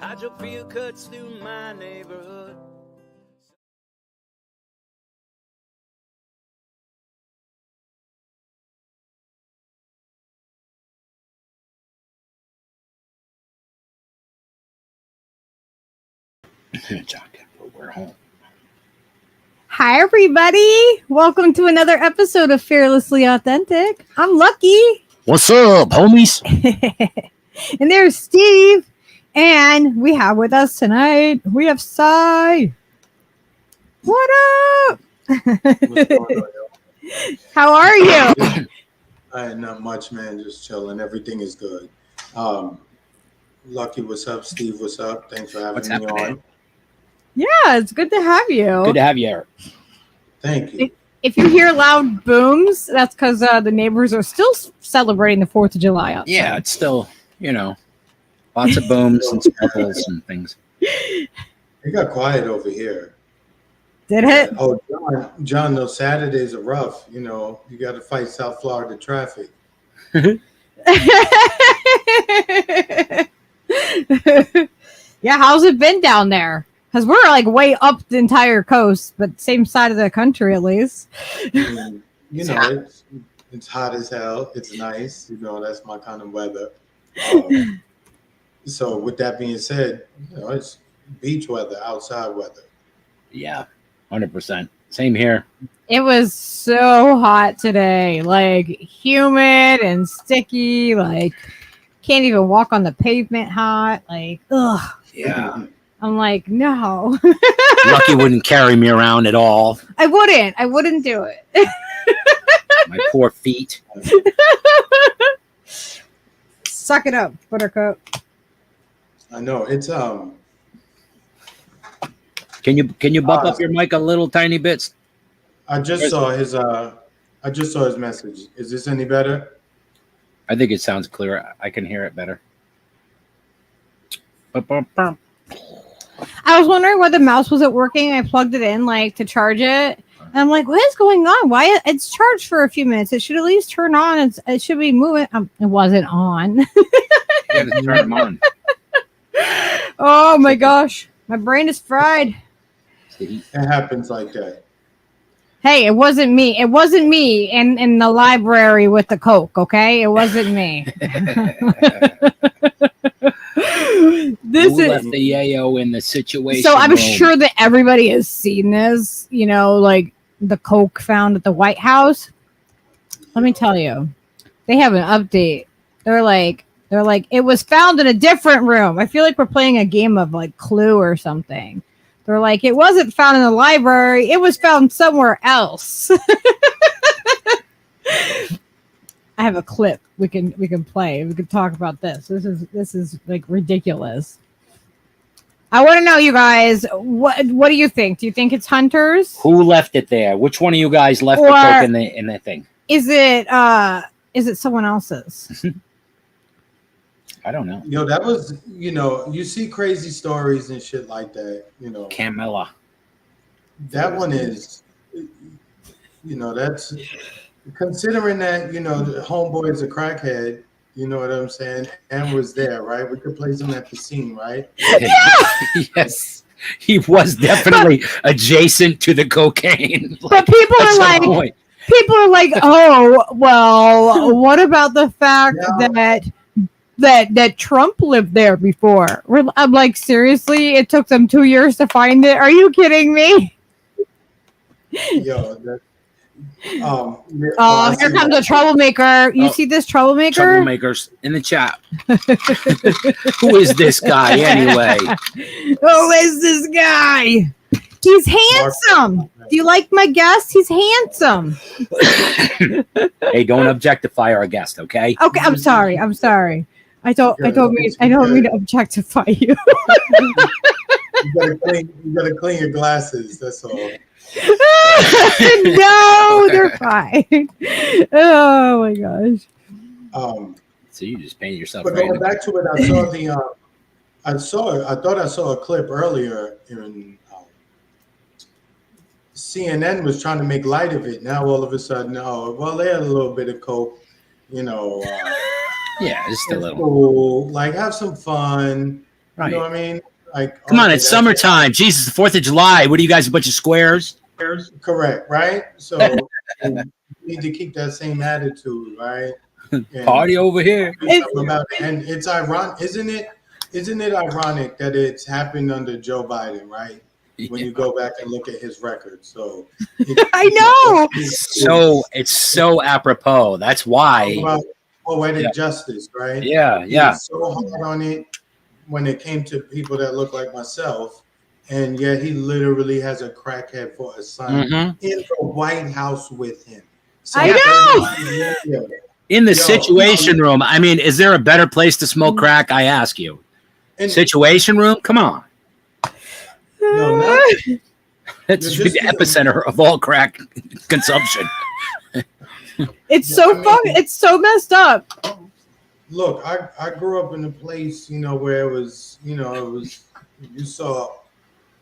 Hydro field cuts through my neighborhood. We're home. Hi, everybody. Welcome to another episode of Fearlessly Authentic. I'm Lucky. What's up, homies? And there's Steve. And we have with us tonight, we have Cy. What up? What's going on, How are you? Not much, man. Just chilling. Everything is good. Lucky, what's up? Steve, what's up? Thanks for having me on. Yeah, it's good to have you. Good to have you, Eric. Thank you. If you hear loud booms, that's because the neighbors are still celebrating the 4th of July outside. Yeah, it's still, lots of booms and sparkles and things. It got quiet over here. Did it? Oh, John, those Saturdays are rough. You got to fight South Florida traffic. Yeah, how's it been down there? Because we're like way up the entire coast, but same side of the country at least. It's hot as hell. It's nice. That's my kind of weather. So with that being said, it's beach weather, outside weather. Yeah, 100%. Same here. It was so hot today, like humid and sticky, like can't even walk on the pavement hot, like ugh. Yeah. I'm like, no. Lucky wouldn't carry me around at all. I wouldn't do it. My poor feet. Suck it up, Buttercup. I know it's Can you bump up your mic a little tiny bit? I just saw his message. Is this any better? I think it sounds clearer. I can hear it better. I was wondering why the mouse wasn't working. I plugged it in to charge it. And I'm like, what is going on? Why it's charged for a few minutes? It should at least turn on. It should be moving. It wasn't on. You gotta turn them on. Oh my gosh. My brain is fried. It happens like that. Hey, it wasn't me. It wasn't me in the library with the Coke, okay? It wasn't me. Who left the yayo in the situation? So I'm sure that everybody has seen this, like the Coke found at the White House. Let me tell you, they have an update. They're like, it was found in a different room. I feel like we're playing a game of Clue or something. They're like, it wasn't found in the library. It was found somewhere else. I have a clip we can play. We can talk about this. This is ridiculous. I want to know, you guys, what do you think? Do you think it's hunters? Who left it there? Which one of you guys left the Coke in the thing? Is it someone else's? I don't know. That was, you see crazy stories and shit like that, Camilla. That one is, that's considering that, the homeboy is a crackhead, you know what I'm saying? And was there, right? We could place him at the scene, right? Yes. He was definitely adjacent to the cocaine. But people are like, oh, well, what about the fact that Trump lived there before? I'm like, seriously? It took them 2 years to find it? Are you kidding me? Yo, here comes a troublemaker. You see this troublemaker? Troublemakers in the chat. Who is this guy anyway? Who is this guy? He's handsome. Do you like my guest? He's handsome. Hey, don't objectify our guest, okay? Okay, I'm sorry. I don't mean to objectify you. You gotta clean your glasses. That's all. No, they're fine. Oh my gosh. So you just painted yourself. But going back to it, I thought I saw a clip earlier in CNN was trying to make light of it. Now all of a sudden, they had a little bit of coke, Yeah, just a little. Cool. Have some fun. Right. You know what I mean? Like, come on, okay, it's that's summertime. Jesus, the 4th of July. What are you guys, a bunch of squares? correct, right? So you need to keep that same attitude, right? And Party over here. do something about it. And it's ironic, isn't it? Isn't it ironic that it's happened under Joe Biden, right? When you go back and look at his record. So I know. It's so apropos. That's why. About poetic justice, right? Yeah, He yeah. was so hard on it when it came to people that look like myself, and yet he literally has a crackhead for a son in the White House with him. So I know. In the Situation Room. I mean, is there a better place to smoke crack? I ask you. And, Situation Room? Come on. no, not, It's the epicenter of all crack consumption. It's so fucking. It's so messed up. look, I grew up in a place, where it was, you saw.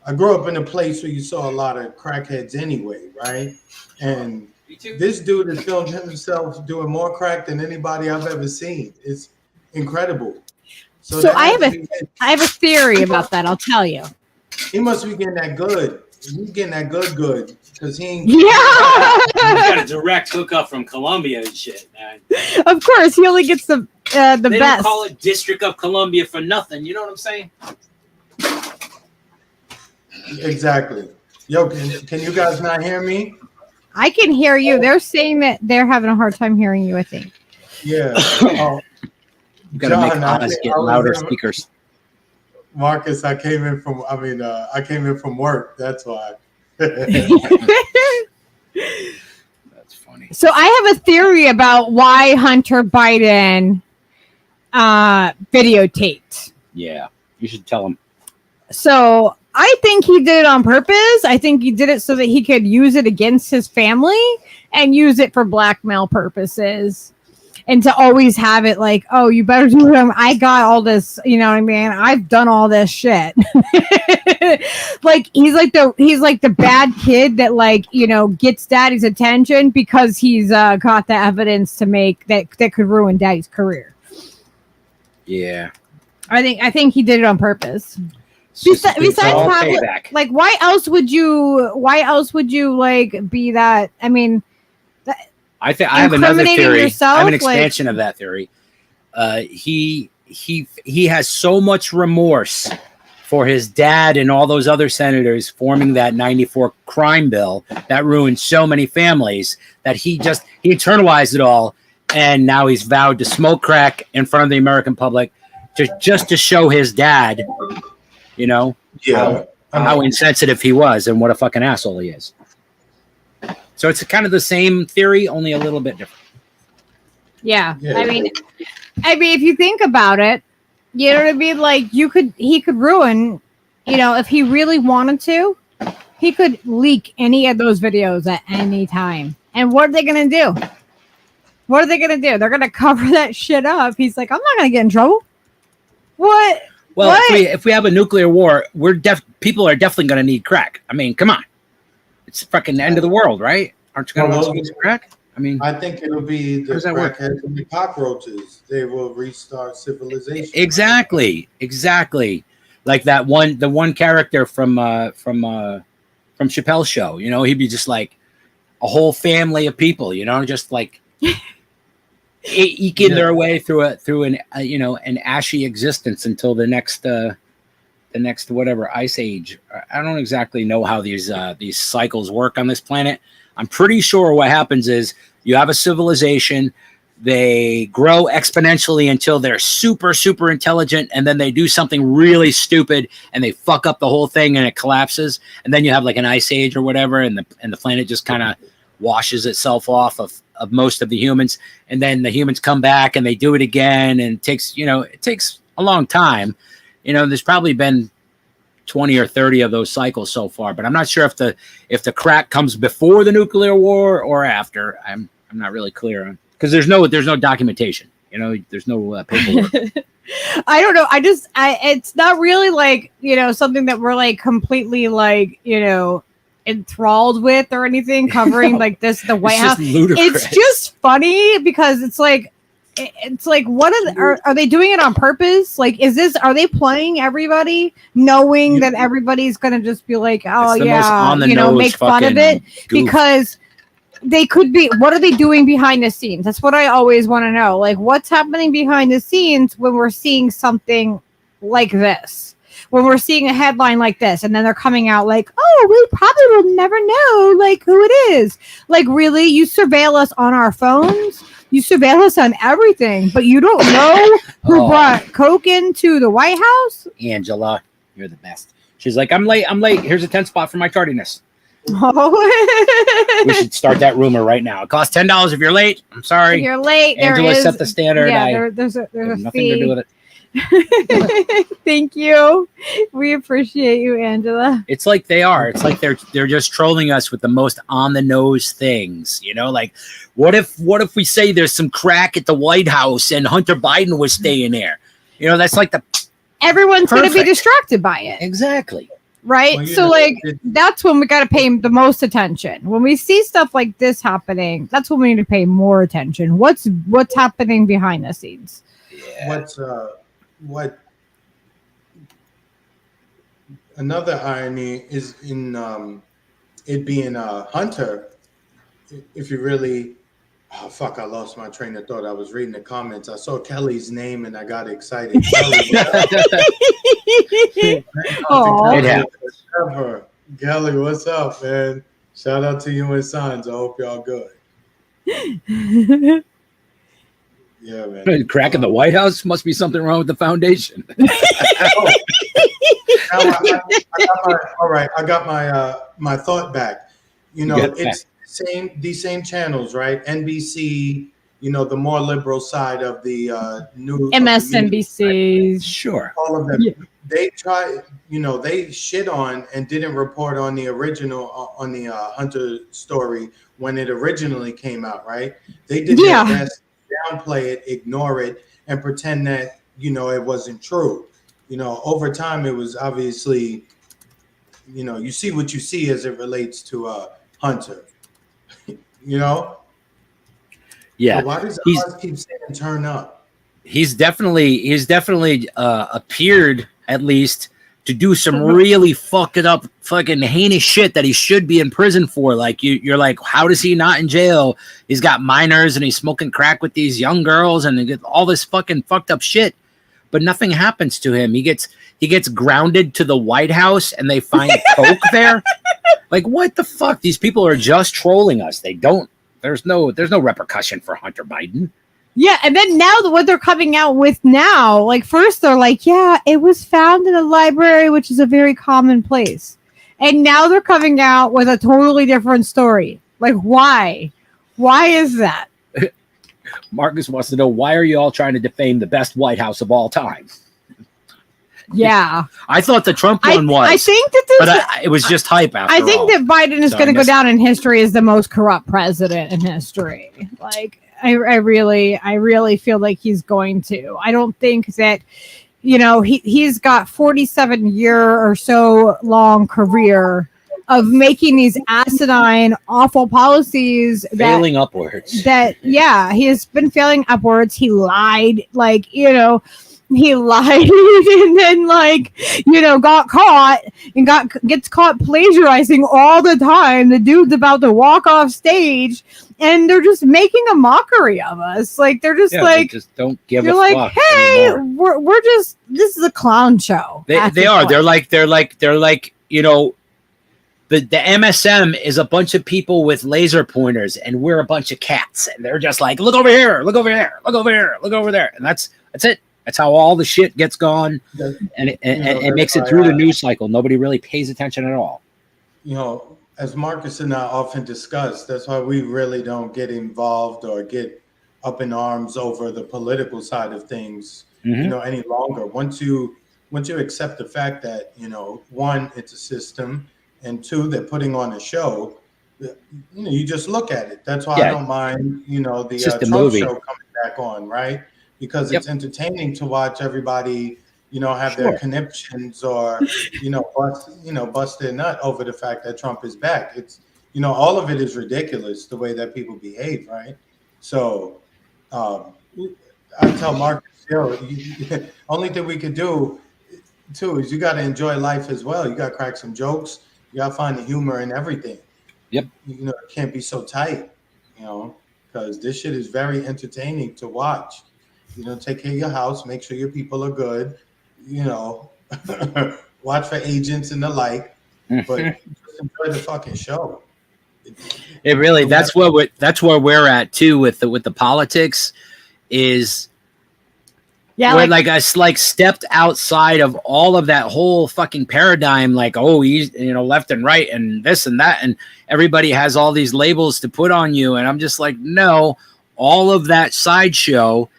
I grew up in a place where you saw a lot of crackheads anyway, right? And this dude has filmed himself doing more crack than anybody I've ever seen. It's incredible. So I have a theory about that. I'll tell you. He must be getting that good. He's getting that good because he ain't. Yeah. He's got a direct hookup from Columbia and shit, man. Of course, he only gets the They best. don't call it District of Columbia for nothing. You know what I'm saying? Exactly. Yo, can you guys not hear me? I can hear you. They're saying that they're having a hard time hearing you, I think. Yeah. You gotta make John, us get louder speakers. Marcus, I came in from work. That's why. That's funny. So I have a theory about why Hunter Biden videotaped. Yeah, you should tell him. So I think he did it on purpose. I think he did it so that he could use it against his family and use it for blackmail purposes. And to always have it like, oh, you better do it. I got all this, you know what I mean? I've done all this shit. Like he's like the bad kid that gets daddy's attention because he's got the evidence to make that could ruin daddy's career. Yeah. I think he did it on purpose. Besides probably, like why else would you like be that? I mean, I have another theory. Yourself, I have an expansion of that theory. He has so much remorse for his dad and all those other senators forming that 94 crime bill that ruined so many families that he internalized it all, and now he's vowed to smoke crack in front of the American public to show his dad, how insensitive he was and what a fucking asshole he is. So it's kind of the same theory, only a little bit different. Yeah. I mean, if you think about it, you know what I mean? Like he could ruin, if he really wanted to, he could leak any of those videos at any time. And what are they going to do? What are they going to do? They're going to cover that shit up. He's like, I'm not going to get in trouble. What? Well, if we have a nuclear war, people are definitely going to need crack. I mean, come on. It's the fucking end of the world, right? Aren't you going to want to smoke crack? I mean, I think it'll be the crackheads and the cockroaches. They will restart civilization. Exactly. Like the one character from Chappelle's show. He'd be just like a whole family of people. Just like eking their way through an ashy existence until the next whatever ice age. I don't exactly know how these cycles work on this planet. I'm pretty sure what happens is you have a civilization, they grow exponentially until they're super, super intelligent, and then they do something really stupid and they fuck up the whole thing and it collapses. And then you have like an ice age or whatever, and the planet just kind of washes itself off of most of the humans. And then the humans come back and they do it again, and it takes a long time. There's probably been 20 or 30 of those cycles so far, but I'm not sure if the crack comes before the nuclear war or after. I'm not really clear on, because there's no documentation. There's no paperwork. I don't know. It's not really like something that we're like completely like enthralled with or anything. Covering like this, the White House. Ludicrous. It's just funny because it's like it's like, what are they doing it on purpose? Like, are they playing everybody knowing that everybody's going to just be like, oh yeah, make fun of it because they could be, what are they doing behind the scenes? That's what I always want to know. Like, what's happening behind the scenes when we're seeing something like this? When we're seeing a headline like this, and then they're coming out like, oh, we probably will never know like who it is. Like, really? You surveil us on our phones? You surveil us on everything, but you don't know who brought coke into the White House? Angela, you're the best. She's like, I'm late. Here's a 10 spot for my tardiness. Oh. We should start that rumor right now. It costs $10 if you're late. I'm sorry. If you're late. Angela set the standard. Yeah, there's a nothing fee. to do with it. Thank you. We appreciate you, Angela. It's like they are. It's like they're just trolling us with the most on the nose things. Like what if we say there's some crack at the White House and Hunter Biden was staying there? That's like everyone's going to be distracted by it. Exactly. Right. Well, so that's when we got to pay the most attention. When we see stuff like this happening, that's when we need to pay more attention. What's happening behind the scenes? Yeah. What another irony is in it being Hunter. If you really, I lost my train of thought. I was reading the comments. I saw Kelly's name and I got excited. Kelly, what's up, man? Shout out to you and Sons. I hope y'all good. Yeah, man. Crack in the White House? Must be something wrong with the foundation. I got my thought back. It's these same channels, right? NBC, the more liberal side of the news. MSNBC. Right? Sure. All of them. Yeah. They try, they shit on and didn't report on the original, on the Hunter story when it originally came out, right? They did their best. Downplay it, ignore it, and pretend that it wasn't true. Over time it was obviously, you see what you see as it relates to Hunter. Yeah. So why does Oz keep saying turn up? He's definitely appeared at least to do some really fucking heinous shit that he should be in prison for. Like you're like, how does he not in jail? He's got minors and he's smoking crack with these young girls and all this fucking fucked up shit, but nothing happens to him. He gets grounded to the White House and they find coke there. Like, what the fuck? These people are just trolling us. There's no repercussion for Hunter Biden. Yeah, and then now what they're coming out with now, like first they're like, yeah, it was found in a library, which is a very common place. And now they're coming out with a totally different story. Like, why? Why is that? Marcus wants to know, why are you all trying to defame the best White House of all time? Yeah. I thought the Trump one was. I think that it was just hype after I think all. that Biden is going to go down in history as the most corrupt president in history. Like, I really feel like he's going to. I don't think that, he's got 47-year or so long career of making these asinine, awful policies failing upwards. He has been failing upwards. He lied, he lied and then got caught and gets caught plagiarizing all the time. The dude's about to walk off stage and they're just making a mockery of us. Like they're just they just don't give a fuck. Hey, we're just, this is a clown show. They are. Point. They're like the MSM is a bunch of people with laser pointers and we're a bunch of cats. And they're just like, look over here, look over there, look over here, look over there. And that's it. That's how all the shit gets gone, and it makes it through the news cycle. Nobody really pays attention at all. As Marcus and I often discuss, that's why we really don't get involved or get up in arms over the political side of things, any longer. Once you accept the fact that, one, it's a system, and two, they're putting on a show, you just look at it. That's why I don't mind, the Trump show coming back on, right? Because it's entertaining to watch everybody, have their conniptions or, bust their nut over the fact that Trump is back. It's, all of it is ridiculous the way that people behave, right? So I tell Marcus, only thing we could do too is you got to enjoy life as well. You got to crack some jokes. You got to find the humor in everything. Yep. It can't be so tight, because this shit is very entertaining to watch. Take care of your house, make sure your people are good, watch for agents and the like, but just enjoy the fucking show. It really, that's where we're at too with the politics is. Yeah, where like I stepped outside of all of that whole fucking paradigm, like, oh, he's left and right and this and that, and everybody has all these labels to put on you, and I'm just like, no, all of that sideshow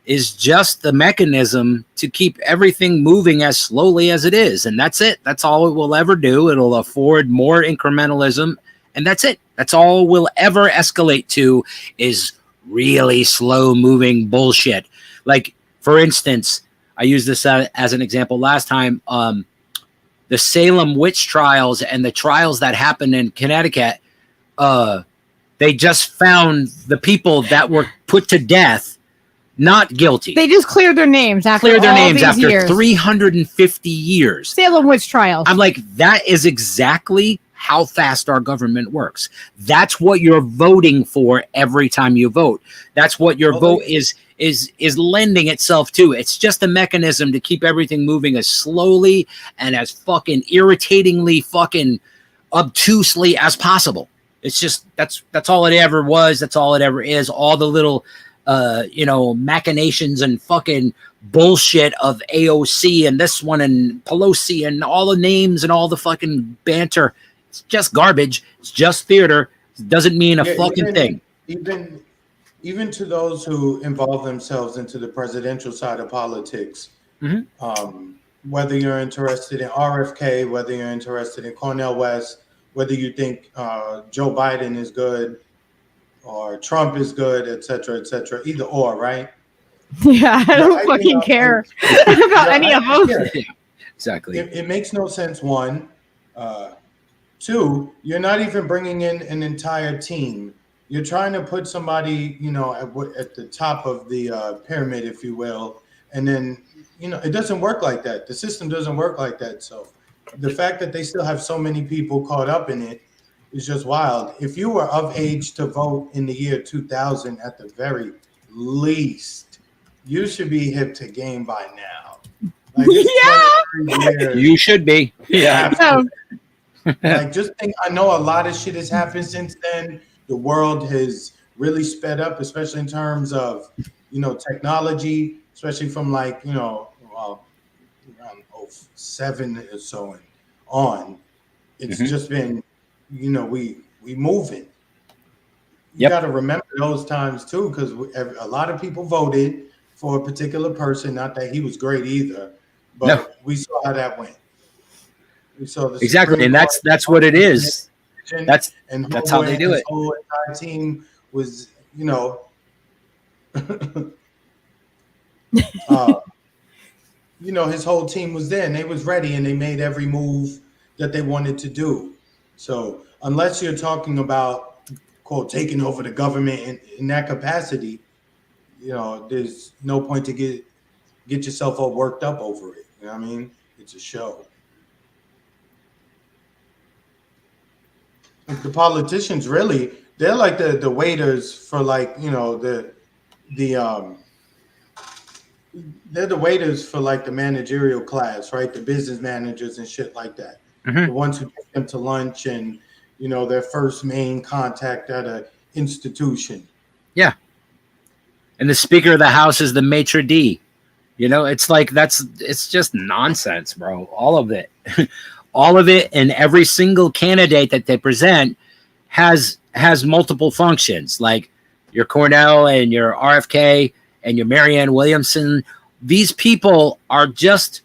is just the mechanism to keep everything moving as slowly as it is, and that's it. That's all it will ever do. It'll afford more incrementalism, and that's it. That's all we'll ever escalate to is really slow moving bullshit. Like, for instance, I used this as an example last time. The Salem witch trials and the trials that happened in Connecticut, they just found the people that were put to death not guilty. They just cleared their names after 350 years. Salem witch trials. I'm like, that is exactly how fast our government works. That's what you're voting for every time you vote. That's what your vote is lending itself to. It's just a mechanism to keep everything moving as slowly and as fucking irritatingly fucking obtusely as possible. It's just that's all it ever was. That's all it ever is. All the little machinations and fucking bullshit of AOC and this one and Pelosi and all the names and all the fucking banter. It's just garbage. It's just theater. It doesn't mean a fucking thing. Even to those who involve themselves into the presidential side of politics, whether you're interested in RFK, whether you're interested in Cornel West, whether you think Joe Biden is good or Trump is good, et cetera, either or, right? Yeah, I don't fucking care about any of them. Yeah, exactly. It makes no sense, one. Two, you're not even bringing in an entire team. You're trying to put somebody, at the top of the pyramid, if you will, and then, it doesn't work like that. The system doesn't work like that. So the fact that they still have so many people caught up in it is just wild. If you were of age to vote in the year 2000, at the very least, you should be hip to game by now. Like, yeah, you should be. Yeah. Like, just think, I know a lot of shit has happened since then. The world has really sped up, especially in terms of, technology, especially from around 07 or so and on. It's just been, we moving. You got to remember those times too, because a lot of people voted for a particular person. Not that he was great either, but we saw how that went. We saw the exactly, and that's what it is. That's how they do it. The whole entire team was, his whole team was there and they was ready and they made every move that they wanted to do. So unless you're talking about, quote, taking over the government in that capacity, there's no point to get yourself all worked up over it. You know what I mean? It's a show. The politicians really, they're like the waiters for they're the waiters for the managerial class, right? The business managers and shit like that. The ones who take them to lunch and, their first main contact at an institution. Yeah. And the Speaker of the House is the maitre d'. It's just nonsense, bro. All of it. All of it, and every single candidate that they present has multiple functions, like your Cornell and your RFK and your Marianne Williamson. These people are just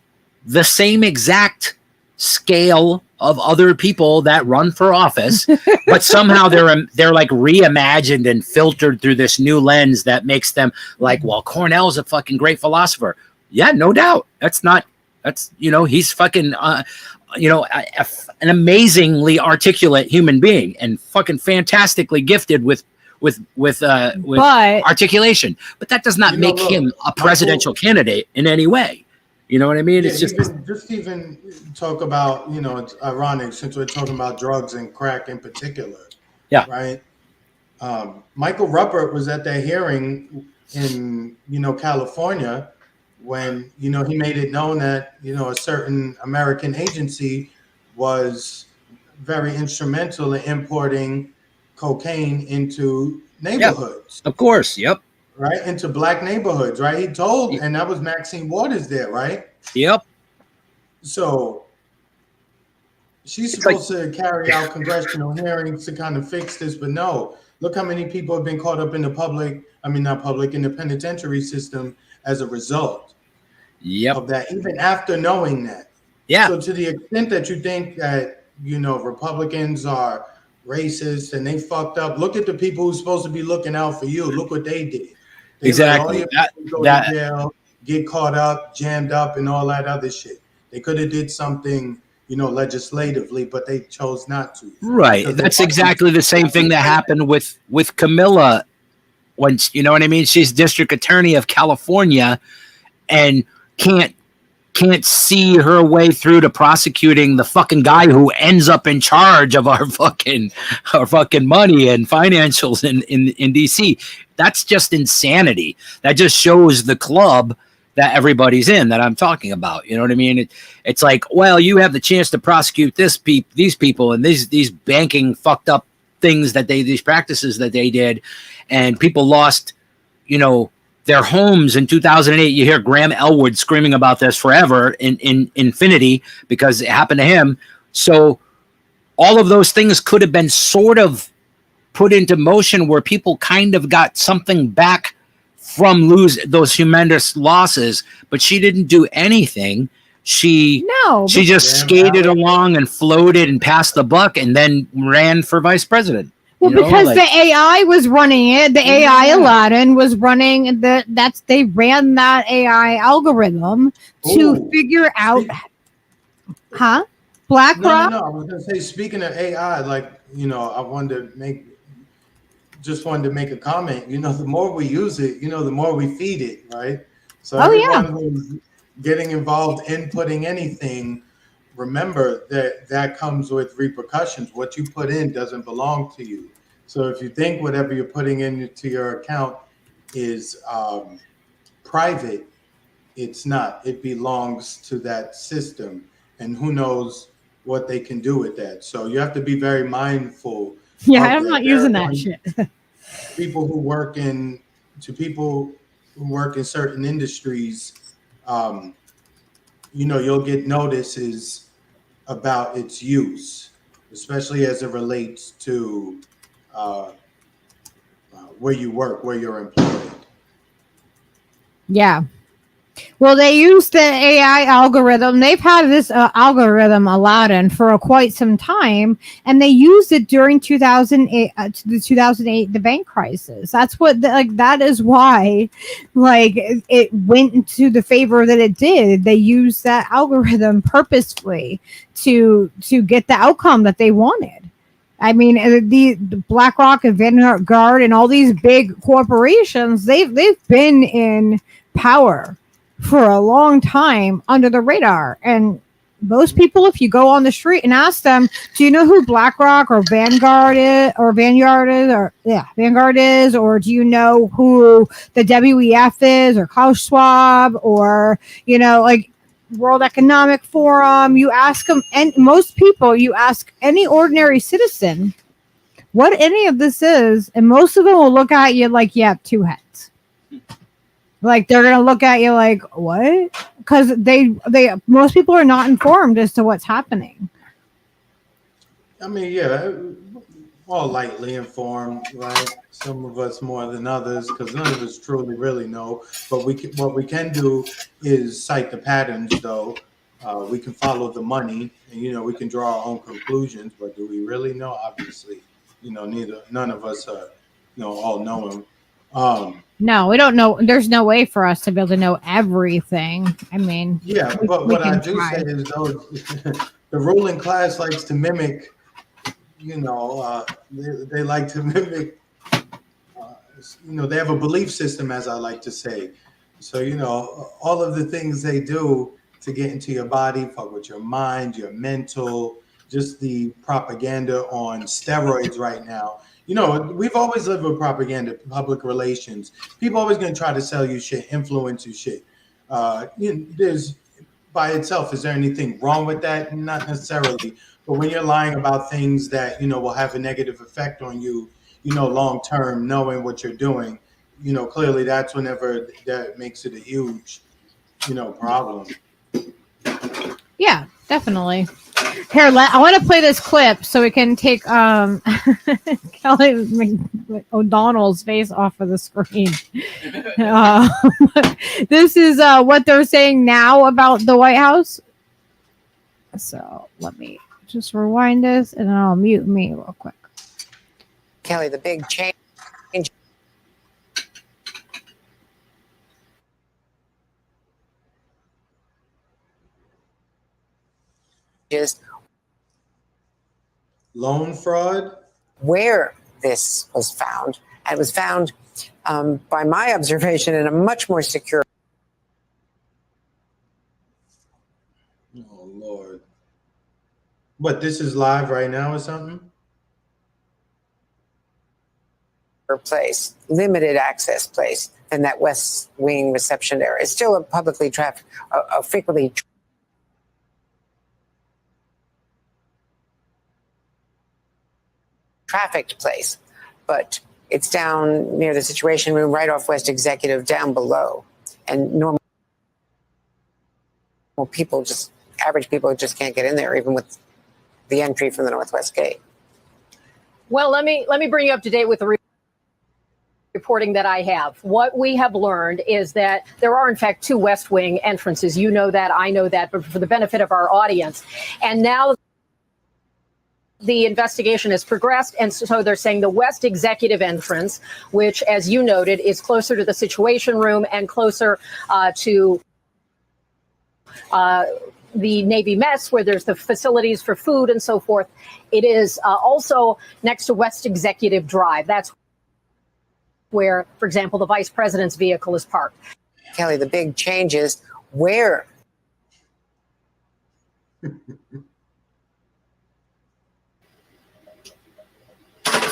the same exact scale of other people that run for office, but somehow they're reimagined and filtered through this new lens that makes them Cornell's a fucking great philosopher. Yeah, no doubt. He's fucking an amazingly articulate human being and fucking fantastically gifted with articulation. But that does not make him a presidential candidate in any way. You know what I mean? Yeah, it's just even talk about, it's ironic since we're talking about drugs and crack in particular. Yeah. Right. Michael Ruppert was at that hearing in, California when, he made it known that, a certain American agency was very instrumental in importing cocaine into neighborhoods. Of course. Yep. Right, into black neighborhoods, right? He told, and that was Maxine Waters there, right? Yep. So she's supposed to carry out congressional hearings to kind of fix this, but no. Look how many people have been caught up in the in the penitentiary system as a result of that, even after knowing that. Yeah. So to the extent that you think that, Republicans are racist and they fucked up, look at the people who's supposed to be looking out for you. Look what they did. They exactly. Go to jail, get caught up, jammed up, and all that other shit. They could have did something, legislatively, but they chose not to. Right. That's exactly the same thing that happened with Camilla. Once, you know what I mean? She's district attorney of California and can't see her way through to prosecuting the fucking guy who ends up in charge of our fucking money and financials in DC. That's just insanity. That just shows the club that everybody's in that I'm talking about. You know what I mean? It's like, well, you have the chance to prosecute these people and these banking fucked up things these practices that they did, and people lost, their homes in 2008. You hear Graham Elwood screaming about this forever in infinity because it happened to him. So all of those things could have been sort of put into motion where people kind of got something back from those humongous losses, but she didn't do anything. She just skated along and floated and passed the buck and then ran for vice president. Well, because the AI was running it. The AI Aladdin was running they ran that AI algorithm to figure out. BlackRock? No. I was going to say, speaking of AI, I wanted to make a comment. The more we use it, the more we feed it, right? So everyone who's getting involved in putting anything, remember that comes with repercussions. What you put in doesn't belong to you. So if you think whatever you're putting into your account is private, it's not. It belongs to that system, and who knows what they can do with that. So you have to be very mindful. Yeah, I'm not using that shit. People who work in certain industries, you'll get notices about its use, especially as it relates to where you work, where you're employed. Yeah. Well, they use the AI algorithm. They've had this algorithm, Aladdin, for quite some time, and they used it during 2008, the bank crisis. That's what, that is why, it went into the favor that it did. They used that algorithm purposefully to get the outcome that they wanted. I mean, the BlackRock and Vanguard and all these big corporations, they've been in power for a long time under the radar. And most people, if you go on the street and ask them, do you know who BlackRock or Vanguard is, or do you know who the WEF is, or Klaus Schwab, or, World Economic Forum, you ask them, and most people, you ask any ordinary citizen what any of this is, and most of them will look at you like you have two heads. They're going to look at you like, what? Because most people are not informed as to what's happening. I mean, yeah, all lightly informed, right? Some of us more than others, because none of us truly really know. But what we can do is cite the patterns, though. We can follow the money, and we can draw our own conclusions. But do we really know? Obviously, none of us are, all knowing. No, we don't know. There's no way for us to be able to know everything. I mean, yeah, but what I do say is, though, the ruling class likes to mimic. They like to mimic they have a belief system, as I like to say. So, all of the things they do to get into your body, fuck with your mind, your mental, just the propaganda on steroids right now. We've always lived with propaganda, public relations. People always going to try to sell you shit, influence you shit. There's by itself, is there anything wrong with that? Not necessarily. But when you're lying about things that, will have a negative effect on you, long term, knowing what you're doing, clearly that's whenever that makes it a huge, problem. Yeah, definitely. Here, I want to play this clip so we can take Kelly O'Donnell's face off of the screen. This is what they're saying now about the White House. So let me just rewind this and then I'll mute me real quick. Kelly, the big change is loan fraud, where this was found. It was found, by my observation, in a much more secure. Oh Lord! But this is live right now or something? Place, limited access place than that West Wing reception area. It's still a publicly frequently trafficked place, but it's down near the Situation Room, right off West Executive, down below, and normal people, average people, just can't get in there, even with the entry from the Northwest Gate. Well, let me bring you up to date with the reporting that I have. What we have learned is that there are, in fact, 2 West Wing entrances. You know that, I know that, but for the benefit of our audience. And now the investigation has progressed, and so they're saying the West Executive entrance, which, as you noted, is closer to the Situation Room and closer to the Navy mess, where there's the facilities for food and so forth. It is also next to West Executive Drive. That's where, for example, the vice president's vehicle is parked. Kelly, the big change is where.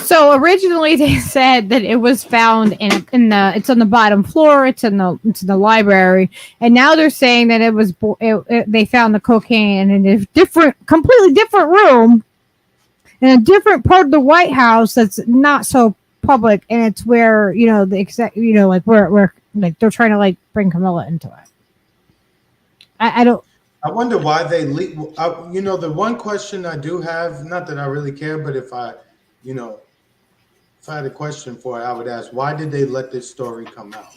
So originally they said that it was found in the it's on the bottom floor, it's in the library, and now they're saying that it was they found the cocaine in a completely different room in a different part of the White House that's not so public, and it's where where they're trying to bring Camilla into it. I wonder why they leak. The one question I do have, not that I really care, but if I had a question for it, I would ask, why did they let this story come out?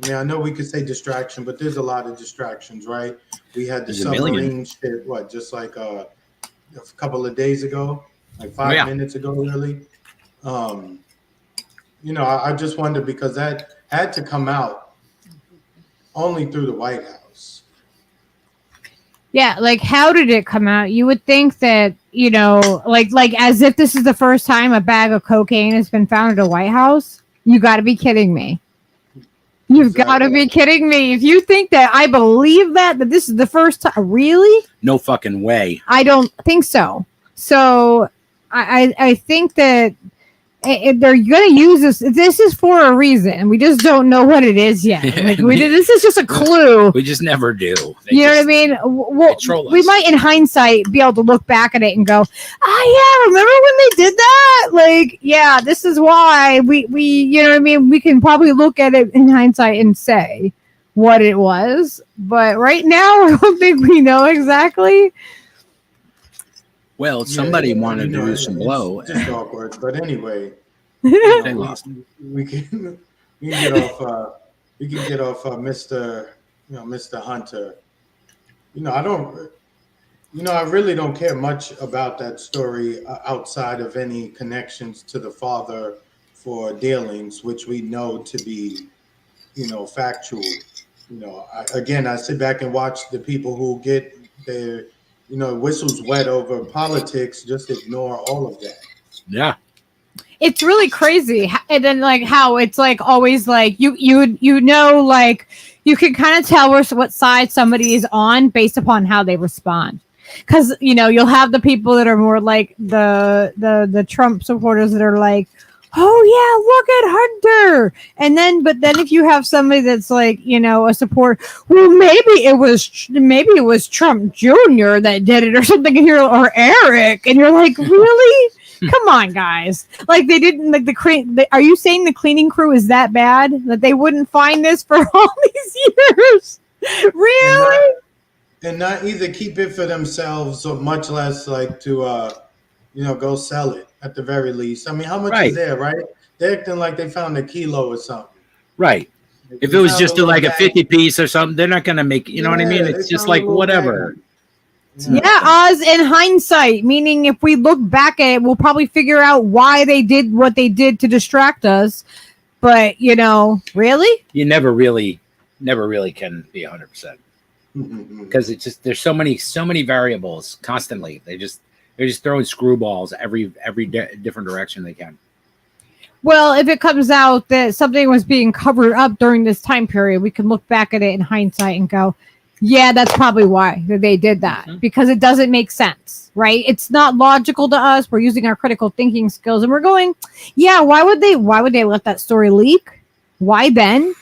I mean, I know we could say distraction, but there's a lot of distractions, right? We had the submarine shit, just like a couple of days ago, like 5 minutes ago, really. I just wonder, because that had to come out only through the White House. Yeah, how did it come out? You would think that, as if this is the first time a bag of cocaine has been found at a White House. You got to be kidding me. You've got to be kidding me. If you think that I believe that this is the first time, really? No fucking way. I don't think so. So I think that they're going to use this. This is for a reason. We just don't know what it is yet. This is just a clue. We just never do. You know what I mean? We might, in hindsight, be able to look back at it and go, "Oh yeah, remember when they did that? This is why we you know what I mean? We can probably look at it in hindsight and say what it was, but right now, I don't think we know exactly." Well, somebody wanted to do some blow. It's just awkward, but anyway, we can get off. We can get off Mr. Mr. Hunter. I really don't care much about that story outside of any connections to the father for dealings, which we know to be, factual. I sit back and watch the people who get their whistles wet over politics, just ignore all of that. Yeah. it's really crazy. And then like how it's like always like you know, like you can kind of tell what side somebody is on based upon how they respond. Because you know, you'll have the people that are more like the Trump supporters that are like, oh yeah, look at Hunter. And then but then if you have somebody that's like, you know, a support, well maybe it was Trump Jr. that did it or something here, or Eric, and you're like, really? Come on, guys. Like they didn't like are you saying the cleaning crew is that bad that they wouldn't find this for all these years? Really? And not either keep it for themselves, or much less like to go sell it at the very least. I mean, how much is there, right? They're acting like they found a kilo or something. Right. If it was just like a 50 piece or something, they're not going to make, you know what I mean? It's just like whatever. Yeah, Oz, in hindsight, meaning if we look back at it, we'll probably figure out why they did what they did to distract us. But, you know, really? You never really can be 100%. Because it's just there's so many variables constantly. They're just throwing screwballs every different direction they can. Well, if it comes out that something was being covered up during this time period, we can look back at it in hindsight and go, yeah, that's probably why they did that, because it doesn't make sense, right? It's not logical to us. We're using our critical thinking skills and we're going, yeah, why would they let that story leak? Why then?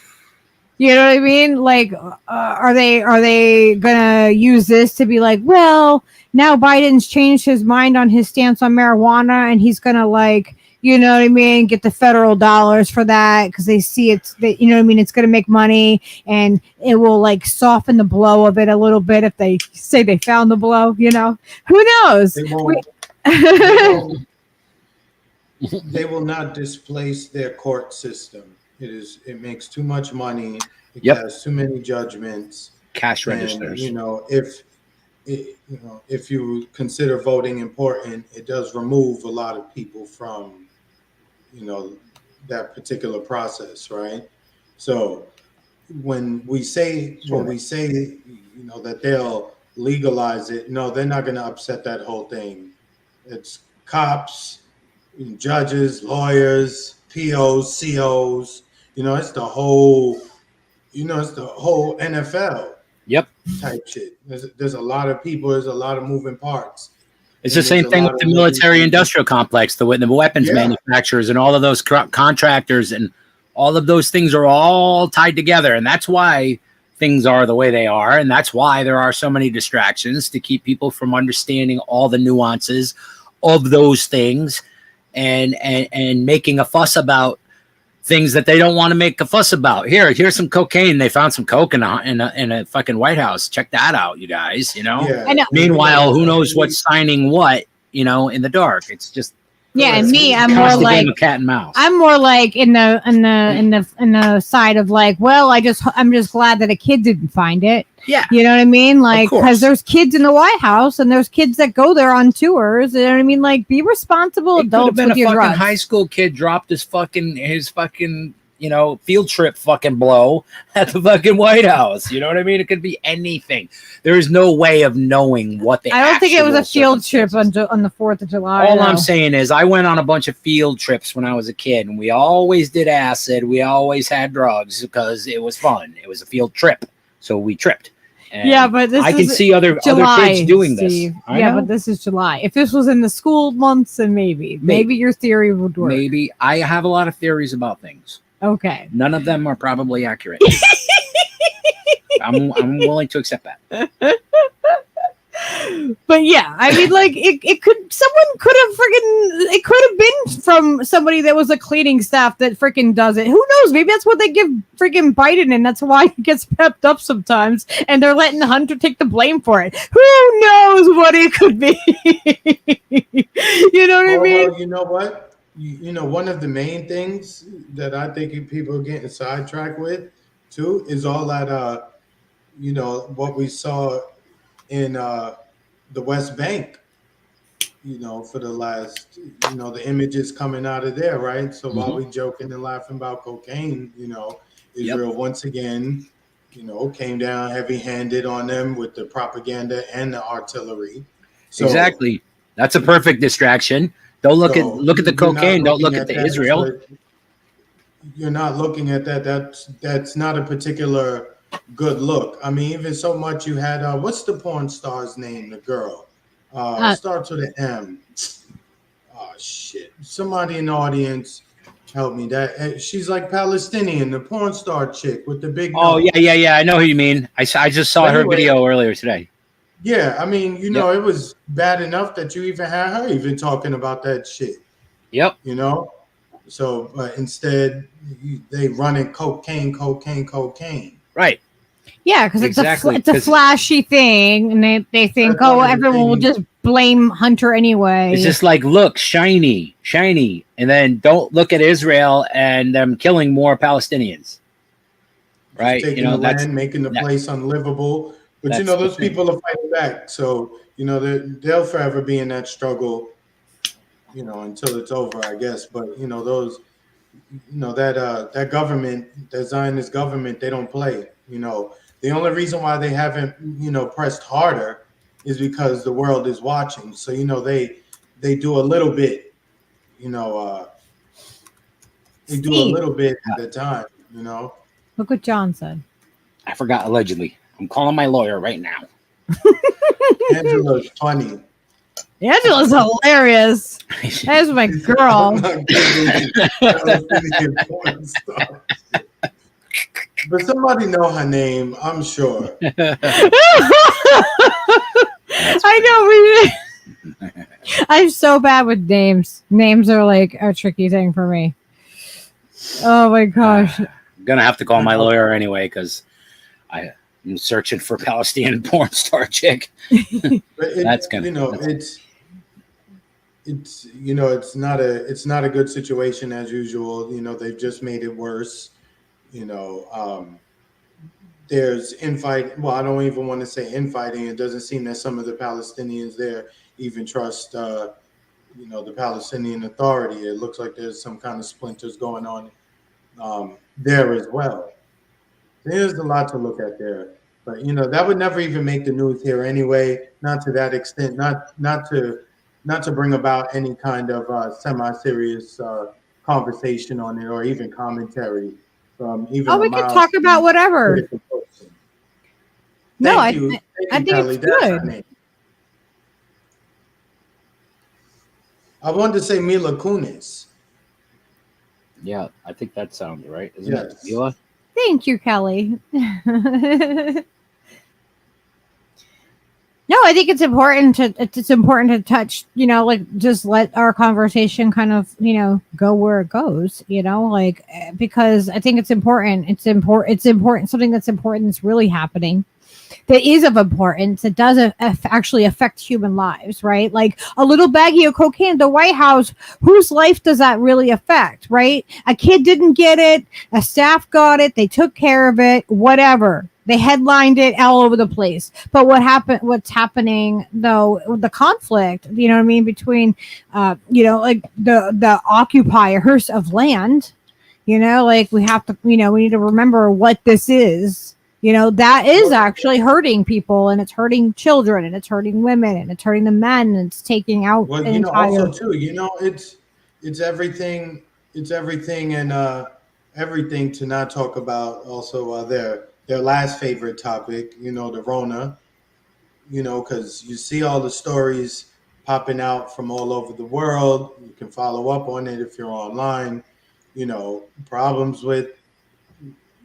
You know what I mean? Like, are they gonna use this to be like, well, now Biden's changed his mind on his stance on marijuana, and he's gonna like, you know what I mean, get the federal dollars for that because they see you know what I mean, it's gonna make money and it will like soften the blow of it a little bit if they say they found the blow. You know, who knows? They will not displace their court system. It makes too much money. It has too many judgments. Cash registers. You know, if you consider voting important, it does remove a lot of people from, you know, that particular process, right? So when we say you know, that they'll legalize it, no, they're not going to upset that whole thing. It's cops, judges, lawyers, POs, COs. You know, it's the whole NFL. Yep. Type shit. There's a lot of people. There's a lot of moving parts. It's the same thing with the military-industrial complex, the weapons manufacturers, and all of those contractors, and all of those things are all tied together, and that's why things are the way they are, and that's why there are so many distractions to keep people from understanding all the nuances of those things, and making a fuss about things that they don't want to make a fuss about. Here's some cocaine. They found some coke in a fucking White House. Check that out, you guys. You know. Yeah. I know. Meanwhile, who knows what's signing what? You know, in the dark. It's just and me, I'm more like game of cat and mouse. I'm more like in the side of like, well, I'm just glad that a kid didn't find it. Yeah, you know what I mean? Like, because there's kids in the White House and there's kids that go there on tours. You know what I mean? Like, be responsible adults with your drugs. Fucking high school kid dropped his fucking you know, field trip fucking blow at the fucking White House. You know what I mean? It could be anything. There is no way of knowing what the. I don't think it was a field trip on the 4th of July. All I'm saying is I went on a bunch of field trips when I was a kid, and we always did acid. We always had drugs because it was fun. It was a field trip, so we tripped. And yeah, but I can see other kids doing this. But this is July. If this was in the school months, then maybe your theory would work. Maybe. I have a lot of theories about things. Okay. None of them are probably accurate. I'm willing to accept that. But yeah, I mean, like it could have been from somebody that was a cleaning staff that freaking does it. Who knows? Maybe that's what they give freaking Biden, and that's why he gets pepped up sometimes, and they're letting Hunter take the blame for it. Who knows what it could be? You know what I mean? Well, you know what? You know, one of the main things that I think people are getting sidetracked with too is all that you know, what we saw in the West Bank, you know, for the last, you know, the images coming out of there, right? So while we joking and laughing about cocaine, you know, Israel once again, you know, came down heavy-handed on them with the propaganda and the artillery. So, exactly. That's a perfect distraction. Don't look So at the you're not cocaine. Don't looking look at the that, Israel. you're not looking at that. That's not a particular good look. I mean, even so much you had what's the porn star's name? The girl starts with an M. Oh shit! Somebody in the audience help me. That she's like Palestinian, the porn star chick with the big Oh nose. yeah. I know who you mean. I just saw But her anyway, video earlier today. yeah, I mean, you know, it was bad enough that you even had her even talking about that shit. Yep. You know, so but instead they run it cocaine. Right. Yeah, because Exactly, it's a 'cause- flashy thing, and they think, That's oh, one of the everyone will things. just blame Hunter anyway. It's just like, look, shiny, and then don't look at Israel and them killing more Palestinians. Right? Taking You know, the that's land, making the place unlivable. But you that's know, the those thing. people are fighting back. So you know, they'll forever be in that struggle. You know, until it's over, I guess. But you know, those, you know, that government, that Zionist government, they don't play. You know, the only reason why they haven't, you know, pressed harder is because the world is watching. So you know, they do a little bit. You know, they do a Steve, little bit at a time. You know. look what John said. I forgot allegedly. I'm calling my lawyer right now. Angela's funny. Angela's hilarious. That's my I'm girl. not Googling Palestinian porn stars. But somebody know her name, I'm sure. I know. I'm so bad with names. Names are like a tricky thing for me. Oh my gosh. I'm gonna have to call my lawyer anyway because I'm searching for Palestinian porn star chick. But That's gonna, you know, it's you know, it's not a good situation as usual. You know, they've just made it worse. You know, there's infight. Well, I don't even want to say infighting. It doesn't seem that some of the Palestinians there even trust you know, the Palestinian Authority. It looks like there's some kind of splinters going on there as well. There's a lot to look at there, but you know, that would never even make the news here anyway. Not to that extent. Not to bring about any kind of semi-serious conversation on it or even commentary from even Oh, we can talk about whatever. critical person. No, Thank you, I think Kelly. it's That's good. her name. I wanted to say Mila Kunis. yeah, I think that sounds right, isn't Yes. it? Mila? Thank you, Kelly. No, I think it's important to touch, you know, like just let our conversation kind of, you know, go where it goes, you know, like because I think it's important. It's important. Something that's important that's really happening. That is of importance. It does actually affect human lives, right? Like a little baggie of cocaine at the White House. Whose life does that really affect, right? A kid didn't get it. A staff got it. They took care of it. Whatever. They headlined it all over the place. But what's happening though, the conflict, you know what I mean, between, you know, like the occupiers of land, you know, like we have to, you know, we need to remember what this is. You know, that is actually hurting people, and it's hurting children, and it's hurting women, and it's hurting the men, and it's taking out Well, an you know, entire. also too, you know, it's everything, and everything to not talk about. Also, their last favorite topic, you know, the Rona. You know, because you see all the stories popping out from all over the world. You can follow up on it if you're online. You know, problems with,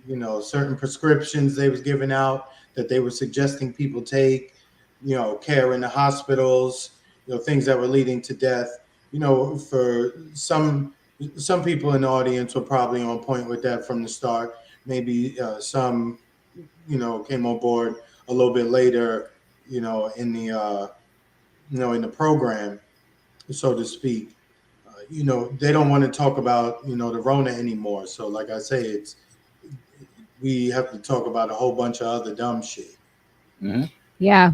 you know, certain prescriptions they was giving out that they were suggesting people take, you know, care in the hospitals, you know, things that were leading to death. You know, for some people in the audience were probably on point with that from the start. Maybe some, you know, came on board a little bit later, you know, in the in the program, so to speak. You know, they don't want to talk about, you know, the Rona anymore. So like I say, we have to talk about a whole bunch of other dumb shit. Mm-hmm. Yeah.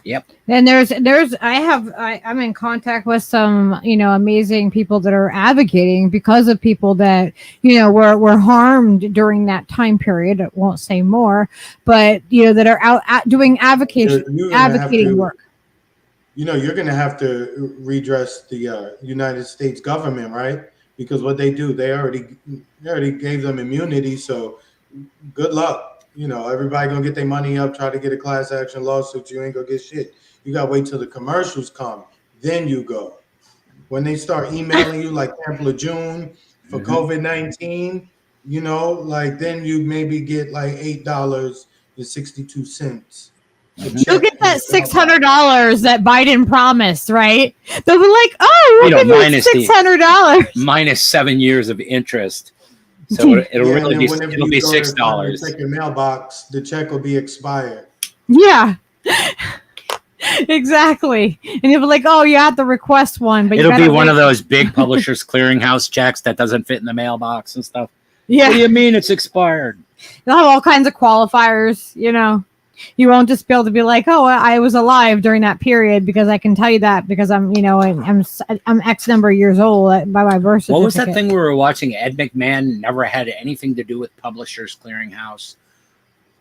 Yep. And I'm in contact with some, you know, amazing people that are advocating because of people that, you know, were harmed during that time period. I won't say more, but you know, that are out doing advocating work. you're going to have to redress the United States government, right? Because what they do, they already gave them immunity. So good luck. Everybody gonna get their money up, try to get a class action lawsuit. You ain't gonna get shit. You gotta wait till the commercials come, then you go. When they start emailing you like Temple of June for COVID-19, like then you maybe get like $8.62. You'll get that $600 that Biden promised, right? They'll be like, "Oh, we'll give you $600 minus 7 years of interest." So it'll really be $6. Check your mailbox. The check will be expired. Yeah, exactly. And you'll be like, "Oh, you have to request one," but it'll be one of those big Publishers Clearinghouse checks that doesn't fit in the mailbox and stuff. Yeah. What do you mean it's expired? They'll have all kinds of qualifiers. You won't just be able to be like, "Oh, I was alive during that period," because I can tell you that because I'm X number of years old by my birth certificate. What was that thing we were watching? Ed McMahon never had anything to do with Publishers Clearinghouse.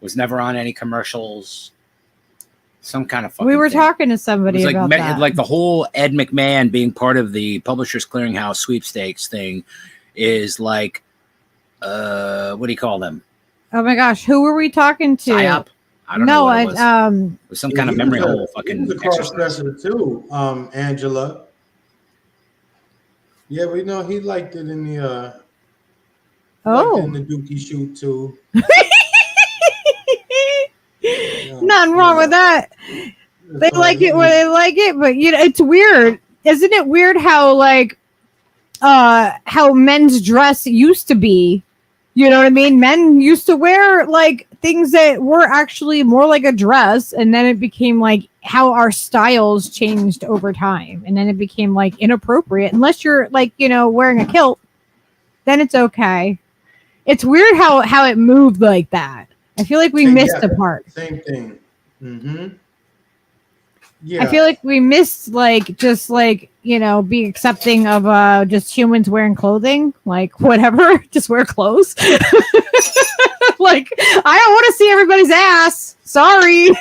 Was never on any commercials. Some kind of fucking We were thing. talking to somebody about that. Like the whole Ed McMahon being part of the Publishers Clearinghouse sweepstakes thing is like, what do you call them? Oh my gosh, who were we talking to? PSYOP? I don't know what it was. It was some kind of memory hole fucking cross-dresser too, Angela. Yeah, we know he liked it in the in the Dookie shoot too. Nothing wrong with that. They like it when they like it, but it's weird. Isn't it weird how how men's dress used to be? You know what I mean? Men used to wear like things that were actually more like a dress, and then it became like how our styles changed over time, and then it became like inappropriate unless you're like wearing a kilt. Then it's okay. It's weird how it moved like that. I feel like we missed a part. Same thing. Yeah. I feel like we missed be accepting of just humans wearing clothing, like whatever, just wear clothes. Like I don't want to see everybody's ass. Sorry.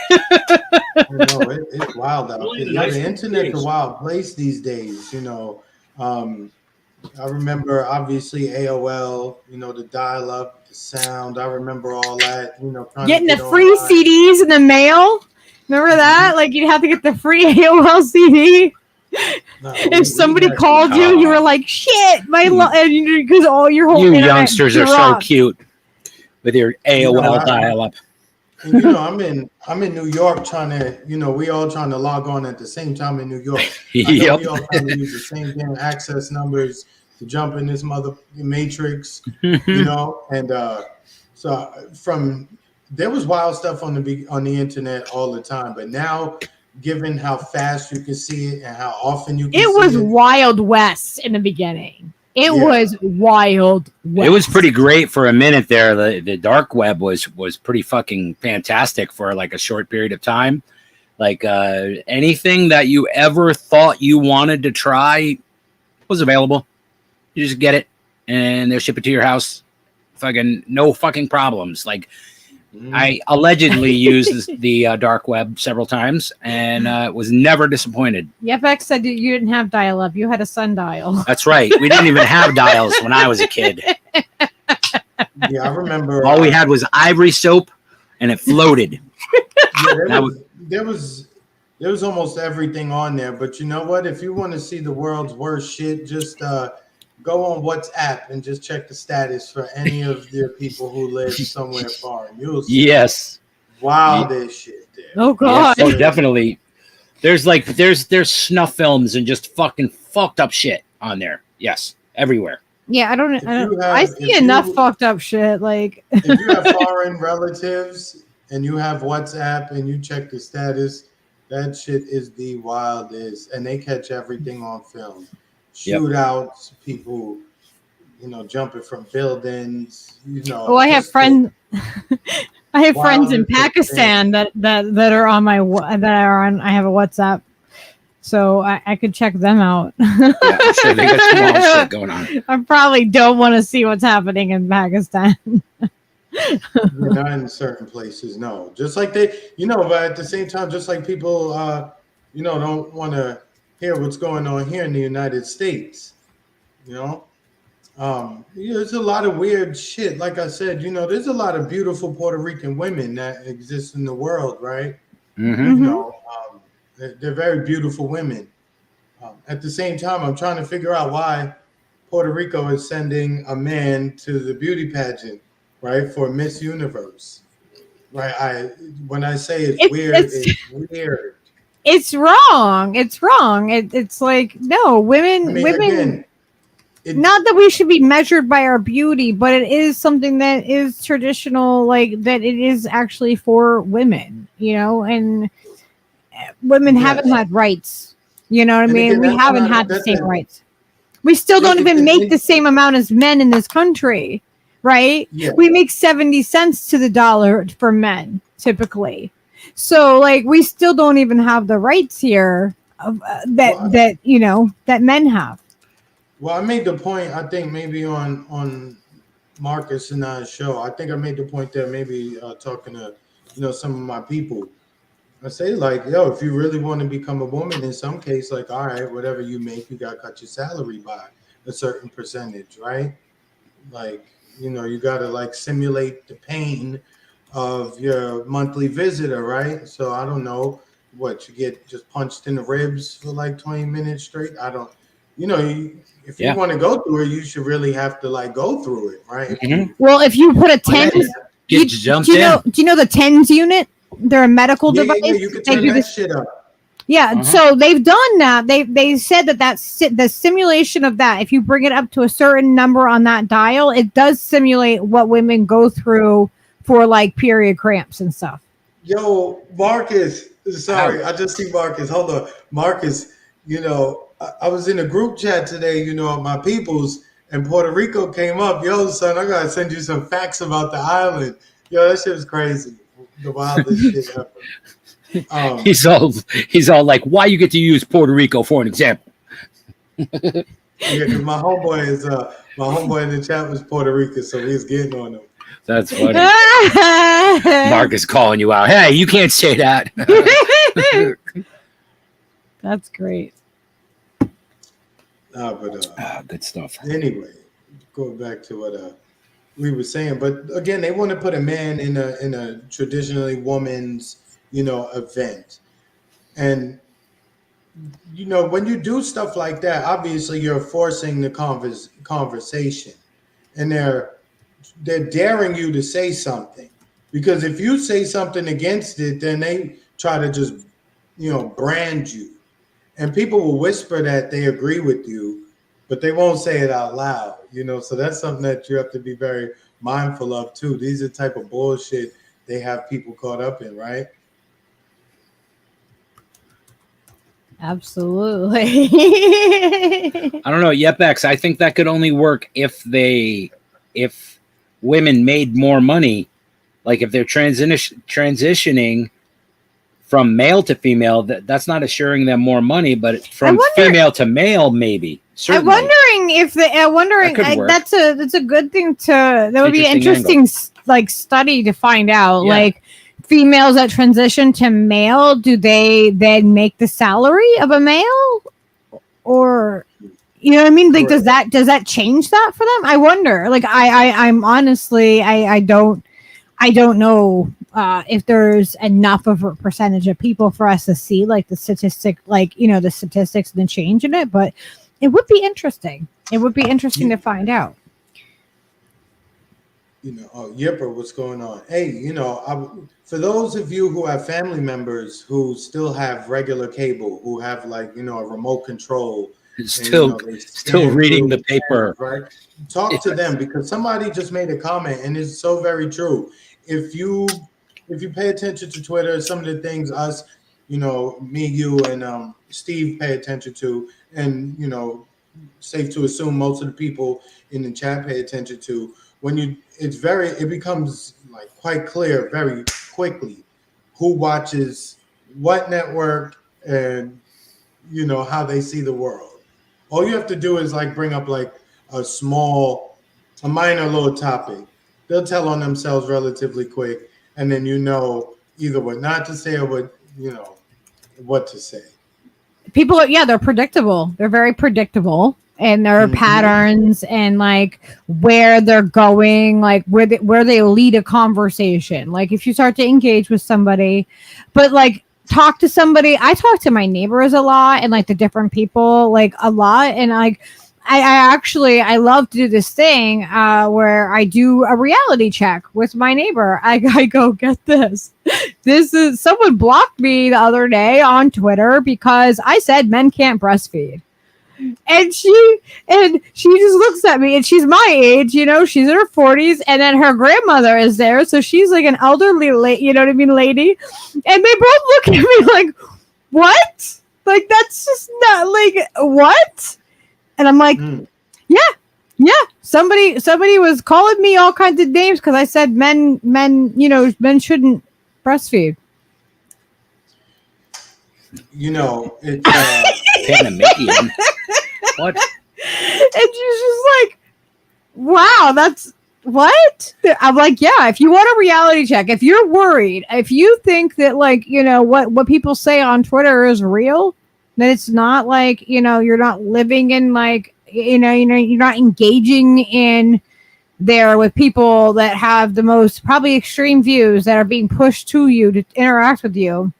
It's wild out there. The internet's a wild place these days. I remember obviously AOL. The dial-up, the sound. I remember all that. Getting the free CDs in the mail. Remember that? Like you'd have to get the free AOL CD. If somebody called you, you were like, "Shit, because all your whole you youngsters are so cute with your AOL dial-up." And, I'm in New York trying to, we all trying to log on at the same time in New York. We all trying to use the same damn access numbers to jump in this mother matrix, and so there was wild stuff on the internet all the time, but now, given how fast you can see it and how often you can see it. It was Wild West in the beginning. It was Wild West. It was pretty great for a minute there. The dark web was pretty fucking fantastic for like a short period of time. Like anything that you ever thought you wanted to try was available. You just get it and they'll ship it to your house. Fucking no fucking problems. Like I allegedly used the dark web several times and was never disappointed. Yepex said you didn't have dial-up. You had a sundial. That's right. We didn't even have dials when I was a kid. Yeah, I remember. All we had was ivory soap, and it floated. There was almost everything on there. But you know what? If you want to see the world's worst shit, just go on WhatsApp and just check the status for any of the people who live somewhere foreign. You'll see wildest shit there. Oh God! Yes, definitely. There's snuff films and just fucking fucked up shit on there. Yes, everywhere. Yeah, I see enough fucked up shit. Like if you have foreign relatives and you have WhatsApp and you check the status, that shit is the wildest, and they catch everything on film. Shootouts, people, jumping from buildings. Oh, I have friends. I have friends in Pakistan that are on I have a WhatsApp, so I could check them out. Yeah, I'm sure they got some wild shit going on. I probably don't want to see what's happening in Pakistan. Not in certain places, no. Just like they, but at the same time, just like people don't want to hear what's going on here in the United States. You know, there's a lot of weird shit. Like I said, there's a lot of beautiful Puerto Rican women that exist in the world, right? They're very beautiful women. At the same time, I'm trying to figure out why Puerto Rico is sending a man to the beauty pageant, right, for Miss Universe, right? When I say it's weird, it's weird. It's wrong. It's wrong. It's like, no, women. Again, not that we should be measured by our beauty, but it is something that is traditional, like that it is actually for women, and women haven't had rights. You know what I mean? We haven't had the same rights. We still don't even make the same amount as men in this country, right? Yeah. We make 70 cents to the dollar for men, typically. So, like, we still don't even have the rights here that men have. Well, I made the point, I think maybe on Marcus and I's show. I think I made the point there, maybe talking to some of my people. I say, like, yo, if you really want to become a woman, in some case, like, all right, whatever you make, you got to cut your salary by a certain percentage, right? Like, you got to, like, simulate the pain of your monthly visitor, right? So I don't know what you get, just punched in the ribs for like 20 minutes straight. I don't, if you want to go through it, you should really have to like go through it, right? Well, if you put a TENS, do you know the TENS unit? They're a medical device. Yeah, you can turn that shit up. Yeah, so they've done that. They said that's the simulation of that. If you bring it up to a certain number on that dial, it does simulate what women go through for like period cramps and stuff. Yo, Marcus, sorry, I just see Marcus. Hold on, Marcus. I was in a group chat today. My peoples, and Puerto Rico came up. Yo, son, I gotta send you some facts about the island. Yo, that shit was crazy. The wildest shit ever. He's all like, why you get to use Puerto Rico for an example? Yeah, because my homeboy in the chat was Puerto Rican, so he's getting on him. That's funny. Marcus calling you out. Hey, you can't say that. That's great. Good stuff. Anyway, going back to what we were saying, but again, they want to put a man in a traditionally woman's event, and when you do stuff like that, obviously you're forcing the conversation, and they're daring you to say something, because if you say something against it, then they try to just brand you, and people will whisper that they agree with you, but they won't say it out loud. So that's something that you have to be very mindful of too. These are the type of bullshit they have people caught up in, right? Absolutely. I don't know, Yepex. I think that could only work if women made more money. Like if they're transitioning from male to female, that's not assuring them more money, but from female to male, maybe. Certainly. I'm wondering that's a good thing that would be an interesting like study to find out. Yeah. Like females that transition to male, do they then make the salary of a male, or you know what I mean? Like, does that change that for them? I wonder. Like, I'm honestly, I don't know if there's enough of a percentage of people for us to see like the statistic, like the statistics and the change in it, but it would be interesting. It would be interesting to find out. Yipper, what's going on? Hey, for those of you who have family members who still have regular cable, who have like, a remote control, still reading the paper, right? Talk to them, because somebody just made a comment and it's so very true. If you pay attention to Twitter, some of the things us, me, you, and Steve pay attention to, and safe to assume most of the people in the chat pay attention to, it becomes like quite clear very quickly who watches what network and how they see the world. All you have to do is like bring up like a minor little topic. They'll tell on themselves relatively quick, and then either what not to say or what to say. people, yeah, they're predictable. They're very predictable. And their patterns and like where they're going, like where they lead a conversation. Like if you start to engage with somebody, but like talk to somebody. I talk to my neighbors a lot and like the different people like a lot. And like I love to do this thing where I do a reality check with my neighbor. I go, get this. This is someone blocked me the other day on Twitter because I said men can't breastfeed. And she just looks at me, and she's my age, you know, she's in her 40s, and then her grandmother is there, so she's like an elderly lady, you know what I mean, lady, and they both look at me like, what? Like, that's just not, like, what? And I'm like, yeah, somebody was calling me all kinds of names because I said men, you know, men shouldn't breastfeed. You know, it's Panamanian. What? And she's just like, wow, that's what? I'm like, yeah, if you want a reality check, if you're worried, if you think that like, you know, what people say on Twitter is real, then it's not like, you know, you're not living in like, you know, you're not engaging in there with people that have the most probably extreme views that are being pushed to you to interact with you.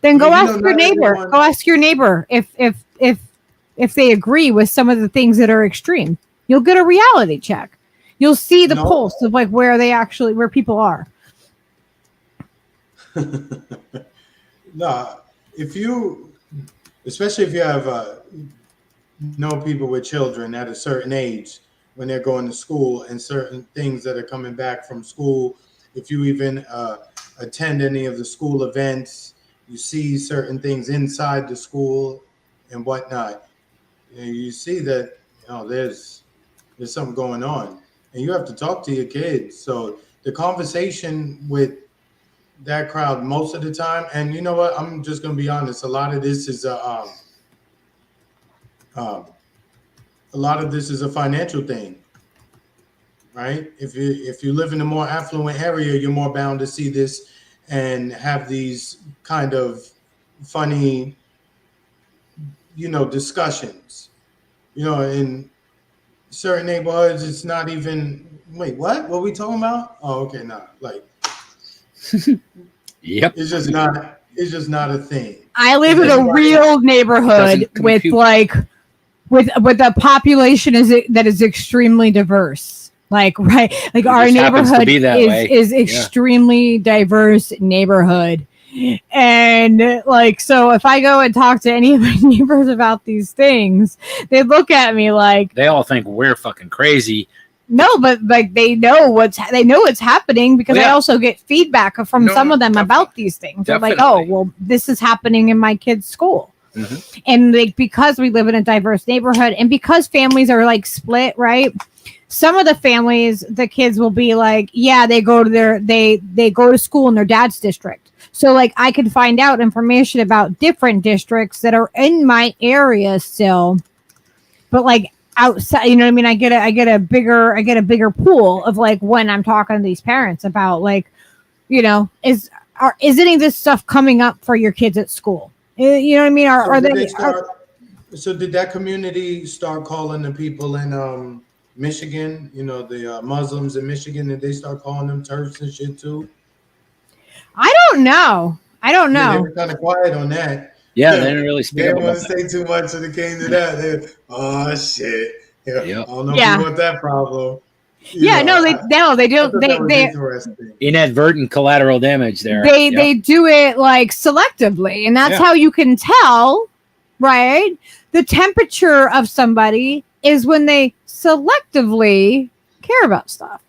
Then go ask your neighbor. Go ask your neighbor if they agree with some of the things that are extreme. You'll get a reality check. You'll see the pulse of like where people are. No, especially if you have know people with children at a certain age when they're going to school and certain things that are coming back from school, if you even attend any of the school events, you see certain things inside the school and whatnot. And you see that, you know, there's something going on, and you have to talk to your kids. So the conversation with that crowd most of the time, and you know what? I'm just going to be honest. A lot of this is a financial thing, right? If you live in a more affluent area, you're more bound to see this and have these kind of funny, you know, discussions. You know, in certain neighborhoods, it's not even, wait, what? What are we talking about? Oh, okay, nah. Like, yep. It's just not a thing. I live in a real neighborhood with a population that is extremely diverse. Like, right, like our neighborhood is extremely diverse neighborhood. And like, so if I go and talk to any of my neighbors about these things, they look at me like they all think we're fucking crazy. No, but like they know what's happening because I also get feedback from some of them about these things. They're like, oh, well, this is happening in my kid's school. Mm-hmm. And like, because we live in a diverse neighborhood and because families are like split, right? Some of the families, the kids will be like, yeah, they go to school in their dad's district. So like I can find out information about different districts that are in my area still. But like outside, you know what I mean? I get a bigger pool of like when I'm talking to these parents about like, you know, is any of this stuff coming up for your kids at school? You know what I mean? So did that community start calling the people in Michigan, you know, the Muslims in Michigan, did they start calling them Turks and shit too? I don't know. Yeah, they were kind of quiet on that. Yeah, they didn't really speak. They didn't want to say too much when it came to that. Oh shit! Yeah, I don't know if you want that problem. They do. They inadvertent collateral damage there. They do it like selectively, and that's how you can tell, right? The temperature of somebody is when they selectively care about stuff.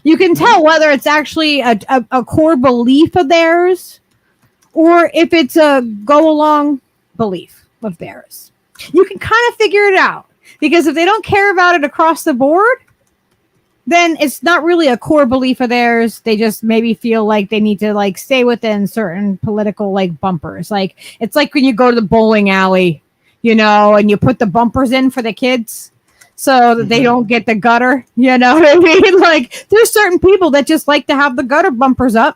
You can tell whether it's actually a core belief of theirs or if it's a go-along belief of theirs. You can kind of figure it out because if they don't care about it across the board, then it's not really a core belief of theirs. They just maybe feel like they need to like stay within certain political like bumpers. Like it's like when you go to the bowling alley, you know, and you put the bumpers in for the kids so that they don't get the gutter, you know what I mean? Like there's certain people that just like to have the gutter bumpers up.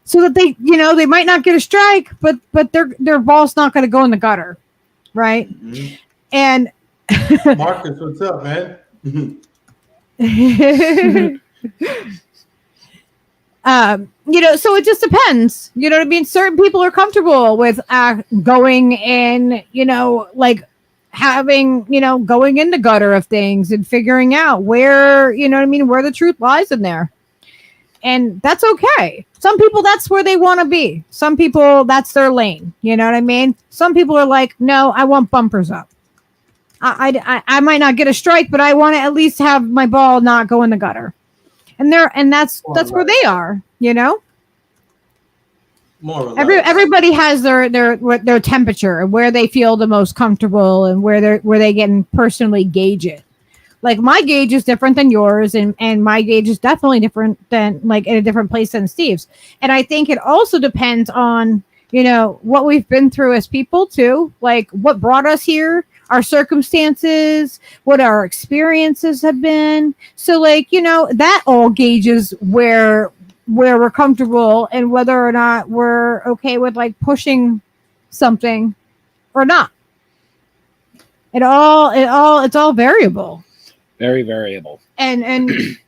so that they, they might not get a strike, but their ball's not going to go in the gutter, right? Mm-hmm. And Marcus, what's up, man? So it just depends. You know what I mean? Certain people are comfortable with going in, like having, going in the gutter of things and figuring out where, where the truth lies in there. And that's okay. Some people, that's where they want to be. Some people, that's their lane. You know what I mean? Some people are like, no, I want bumpers up. I might not get a strike, but I want to at least have my ball not go in the gutter. And that's where they are, More or less. Everybody has their temperature and where they feel the most comfortable and where they can personally gauge it. Like my gauge is different than yours, and my gauge is definitely different than like in a different place than Steve's. And I think it also depends on, what we've been through as people too, like what brought us here, our circumstances, what our experiences have been. So like, that all gauges where we're comfortable and whether or not we're okay with like pushing something or not. It's all variable. Very variable. And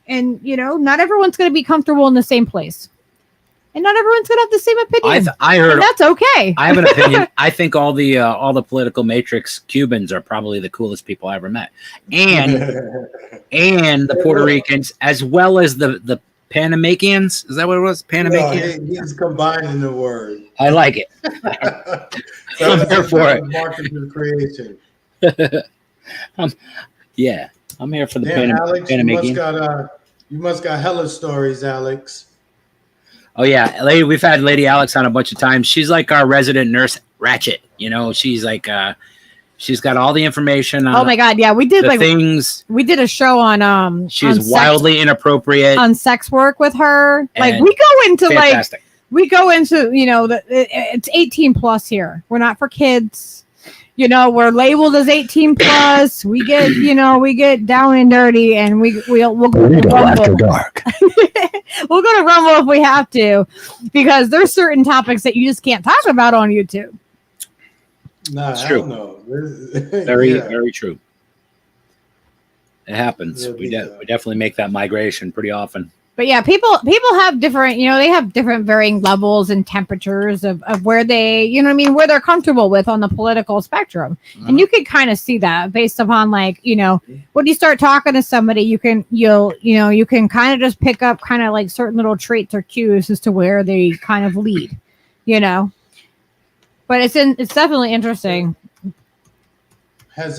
not everyone's going to be comfortable in the same place. And not everyone's going to have the same opinion. I heard, and that's okay. I have an opinion. I think all the political matrix Cubans are probably the coolest people I ever met. And the Puerto Ricans, as well as the Panamanians. Is that what it was? Panamanians? No, he's combining the word. I like it. I'm here for it. Marketing creation. Yeah, I'm here for the Alex, Panamanians. you must got hella stories, Alex. Oh yeah, we've had Lady Alex on a bunch of times. She's like our resident nurse Ratchet. She's like she's got all the information on. Oh my god, yeah, we did like things. We did a show on She's on wildly inappropriate on sex work with her. Like we go into fantastic. it's 18 plus here. We're not for kids. We're labeled as 18 plus. We get down and dirty, and we'll go after dark. We'll go to Rumble if we have to, because there's certain topics that you just can't talk about on YouTube. Nah, it's true. No. Very true. It happens. Yeah, we definitely make that migration pretty often. But yeah, people have different, they have different varying levels and temperatures of where they, where they're comfortable with on the political spectrum. Mm-hmm. And you can kind of see that based upon like, when you start talking to somebody, you can kind of just pick up kind of like certain little traits or cues as to where they kind of lead, But it's definitely interesting. Have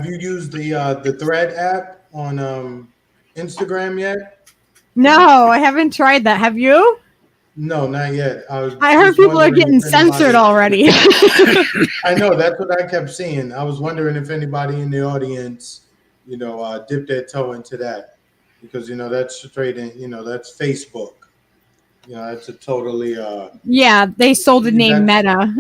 you used the Thread app on Instagram yet? No, I haven't tried that. Have you? No, not yet. I heard people are getting censored already. I know, that's what I kept seeing. I was wondering if anybody in the audience, dipped their toe into that, because that's straight in, that's Facebook. That's a totally yeah, they sold the name Meta.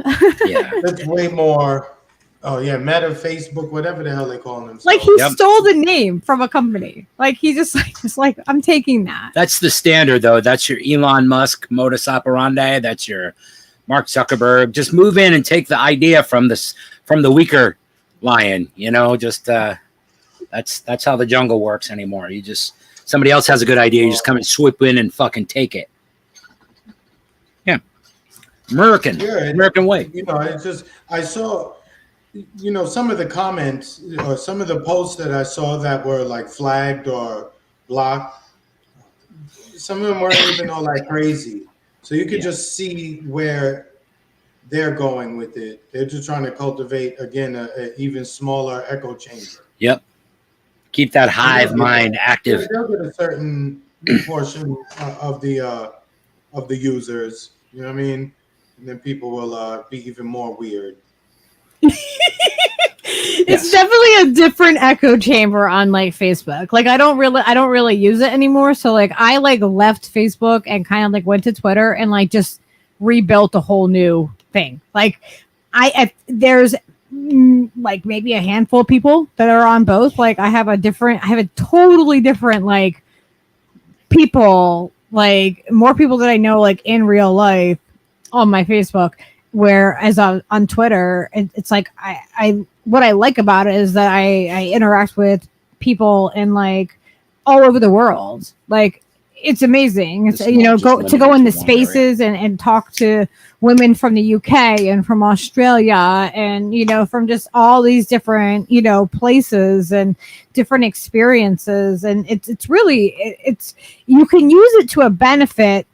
Yeah, that's way more. Oh yeah, Meta, Facebook, whatever the hell they call themselves. Like he stole the name from a company. Like he just like I'm taking that. That's the standard though. That's your Elon Musk modus operandi. That's your Mark Zuckerberg. Just move in and take the idea from the weaker lion. Just that's how the jungle works anymore. Somebody else has a good idea. You just come and swoop in and fucking take it. Yeah, American way. It's just I saw. Some of the comments or some of the posts that I saw that were like flagged or blocked, some of them weren't even all that crazy. So you could just see where they're going with it. They're just trying to cultivate, again, an even smaller echo chamber. Yep. Keep that hive mind active. They'll get a certain portion of the users, you know what I mean? And then people will be even more weird. It's definitely a different echo chamber on like Facebook. Like I don't really use it anymore. So like I like left Facebook and kind of like went to Twitter and like just rebuilt a whole new thing. Like there's like maybe a handful of people that are on both. Like I have a totally different like people, like more people that I know, like in real life on my Facebook, whereas on Twitter, it's like I what I like about it is that I interact with people in like all over the world. Like it's amazing. It's, It's you know, not go just to go limited into to one area. spaces and talk to women from the UK and from Australia and, you know, from just all these different, you know, places and different experiences. And it's really, it's, you can use it to a benefit,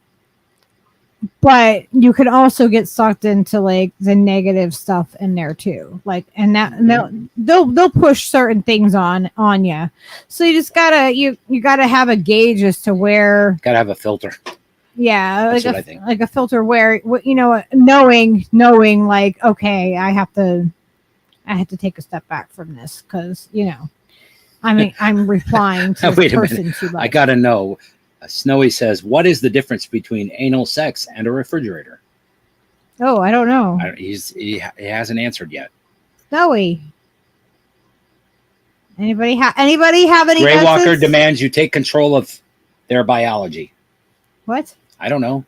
but you can also get sucked into like the negative stuff in there too. Like, and that, and they'll push certain things on you. So you just gotta, you gotta have a gauge as to where, Gotta have a filter. yeah, That's what I think. like a filter where, you know, knowing like, okay, I have to take a step back from this because, you know, I'm replying to Wait this a person too much. I gotta know. Snowy says, "What is the difference between anal sex and a refrigerator?" Oh, I don't know. He hasn't answered yet. Snowy. Anybody have any Grey Walker guesses? demands you take control of their biology. What? I don't know.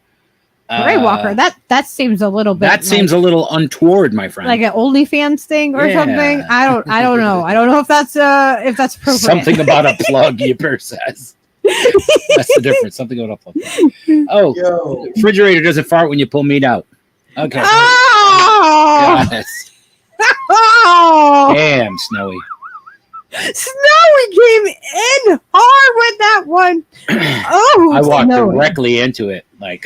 Grey Walker. That seems a little bit. That seems a little untoward, my friend. like an OnlyFans thing or Yeah. something. I don't know. I don't know if that's appropriate. Something about a plug, Yipper says. That's the difference. Something about a plug. Oh, Yo. refrigerator doesn't fart when you pull meat out. Okay. Oh! Yes. Oh! Damn, Snowy. Snowy came in hard with that one. Oh, I walked Snowy. directly into it. Like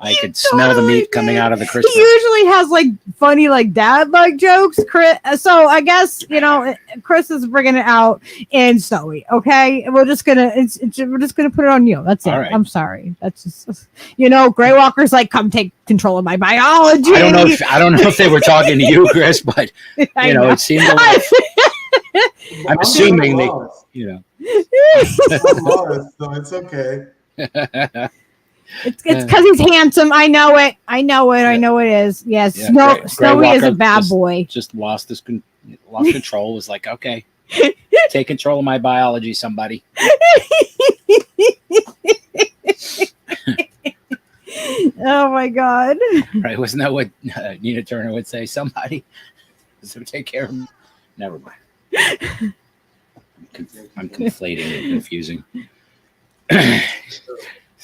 I could smell the meat coming out of the He crisper. usually has like funny, like dad like jokes. Chris, so I guess, you know, Chris is bringing it out in Snowy. Okay, we're just gonna put it on you. That's it. All right. I'm sorry. That's just, you know, Grey Walker's like, come take control of my biology. I don't know if they were talking to you, Chris, but I you know, it seemed a little, I'm assuming they, you know. I'm lost, so it's okay. It's because he's handsome. I know it. I know it is. Yes, Yeah, Snowy is a Walker bad boy. Just lost control. Was like, okay, take control of my biology, somebody. Oh my god. Right? Wasn't that what Nina Turner would say? Somebody. So take care of him. Never mind. I'm conflating and confusing.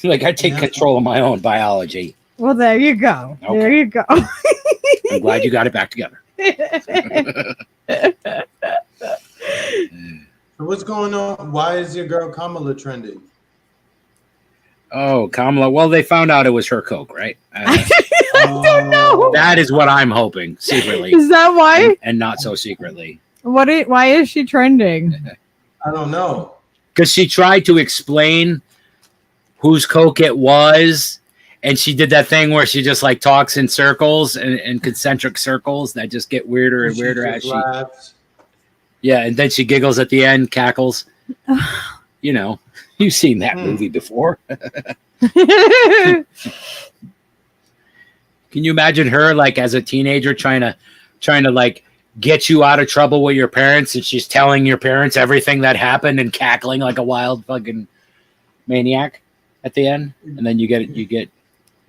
Like I take control of my own biology. Well, there you go. Okay. There you go. I'm glad you got it back together. So what's going on? Why is your girl Kamala trending? Oh, Kamala. Well, they found out it was her coke, right? I don't know. That is what I'm hoping secretly, Is that why? and not so secretly. Why is she trending? I don't know. Because she tried to explain whose coke it was, and she did that thing where she just like talks in circles and concentric circles that just get weirder and weirder as she. Laughs. Yeah, and then she giggles at the end, cackles. You know, you've seen that movie before. Can you imagine her like as a teenager trying to like get you out of trouble with your parents, and she's telling your parents everything that happened and cackling like a wild fucking maniac at the end, and then you get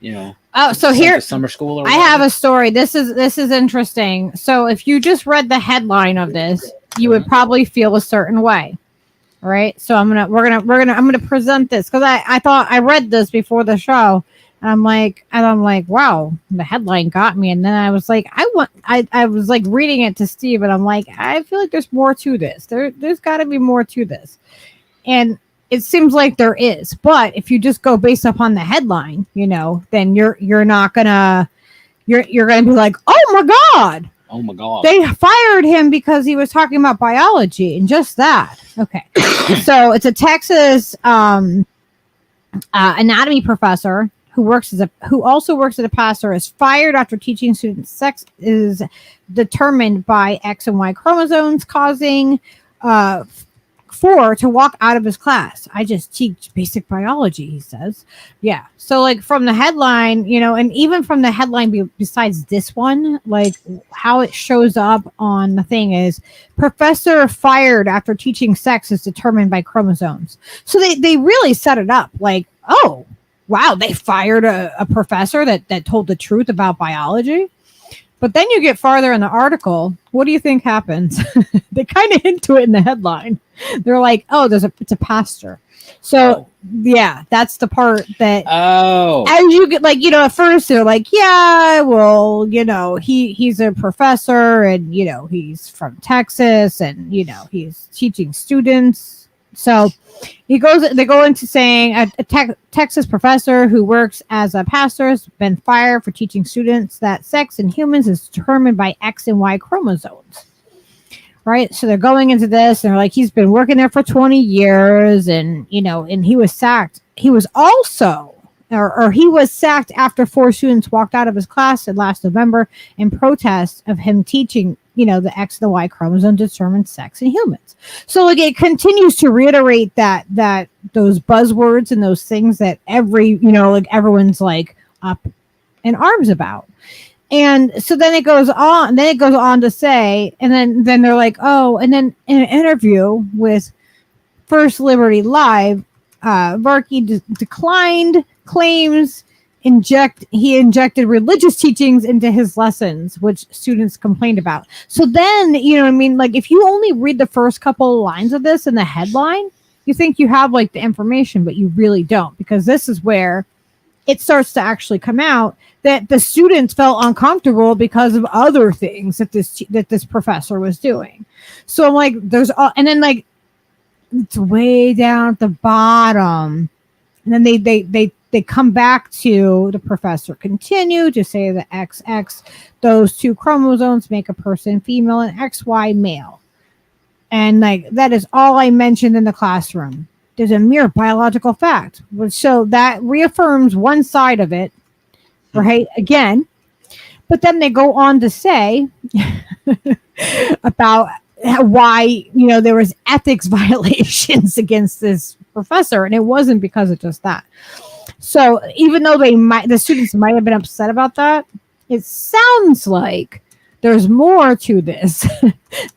you know. Oh, so sent here to summer school. Or I have a story. This is interesting. So if you just read the headline of this, you would probably feel a certain way. Right? So I'm gonna present this because I thought I read this before the show. And I'm like, wow, the headline got me. And then I was like, I was like reading it to Steve, and I'm like, I feel like there's more to this. There's got to be more to this. And it seems like there is. But if you just go based upon the headline, you know, then you're not gonna, you're gonna be like, oh my God. Oh my God. They fired him because he was talking about biology and just that. Okay. So it's a Texas anatomy professor who also works as a pastor, is fired after teaching students sex is determined by X and Y chromosomes, causing for to walk out of his class. I just teach basic biology, he says. Yeah. So like from the headline, you know, and even from the headline besides this one, like how it shows up on the thing is professor fired after teaching sex is determined by chromosomes. So they really set it up like, oh, wow, they fired a professor that told the truth about biology. But then you get farther in the article. What do you think happens? They kind of hint to it in the headline. They're like, "Oh, it's a pastor." So yeah, that's the part that. Oh. As you get like, you know, at first they're like, "Yeah, well, you know, he's a professor, and you know, he's from Texas, and you know, he's teaching students." So they go into saying a Texas professor who works as a pastor has been fired for teaching students that sex in humans is determined by X and Y chromosomes. Right. So they're going into this and they're like, he's been working there for 20 years and, you know, and he was sacked. He was also he was sacked after 4 students walked out of his class last November in protest of him teaching, you know, the X and the Y chromosome determines sex in humans. So like it continues to reiterate that those buzzwords and those things that everyone's like up in arms about. And so then it goes on to say, and then they're like, oh, and then in an interview with First Liberty Live, Varkey declined claims he injected religious teachings into his lessons, which students complained about. So then, you know what I mean? Like if you only read the first couple of lines of this in the headline, you think you have like the information, but you really don't, because this is where it starts to actually come out that the students felt uncomfortable because of other things that this professor was doing. So I'm like, and then like it's way down at the bottom. And then they come back to the professor continue to say that XX, those 2 chromosomes make a person female and XY male. And like, that is all I mentioned in the classroom. There's a mere biological fact. So that reaffirms one side of it, right? Again, but then they go on to say about why, you know, there was ethics violations against this professor, and it wasn't because of just that. So even though the students might have been upset about that, it sounds like there's more to this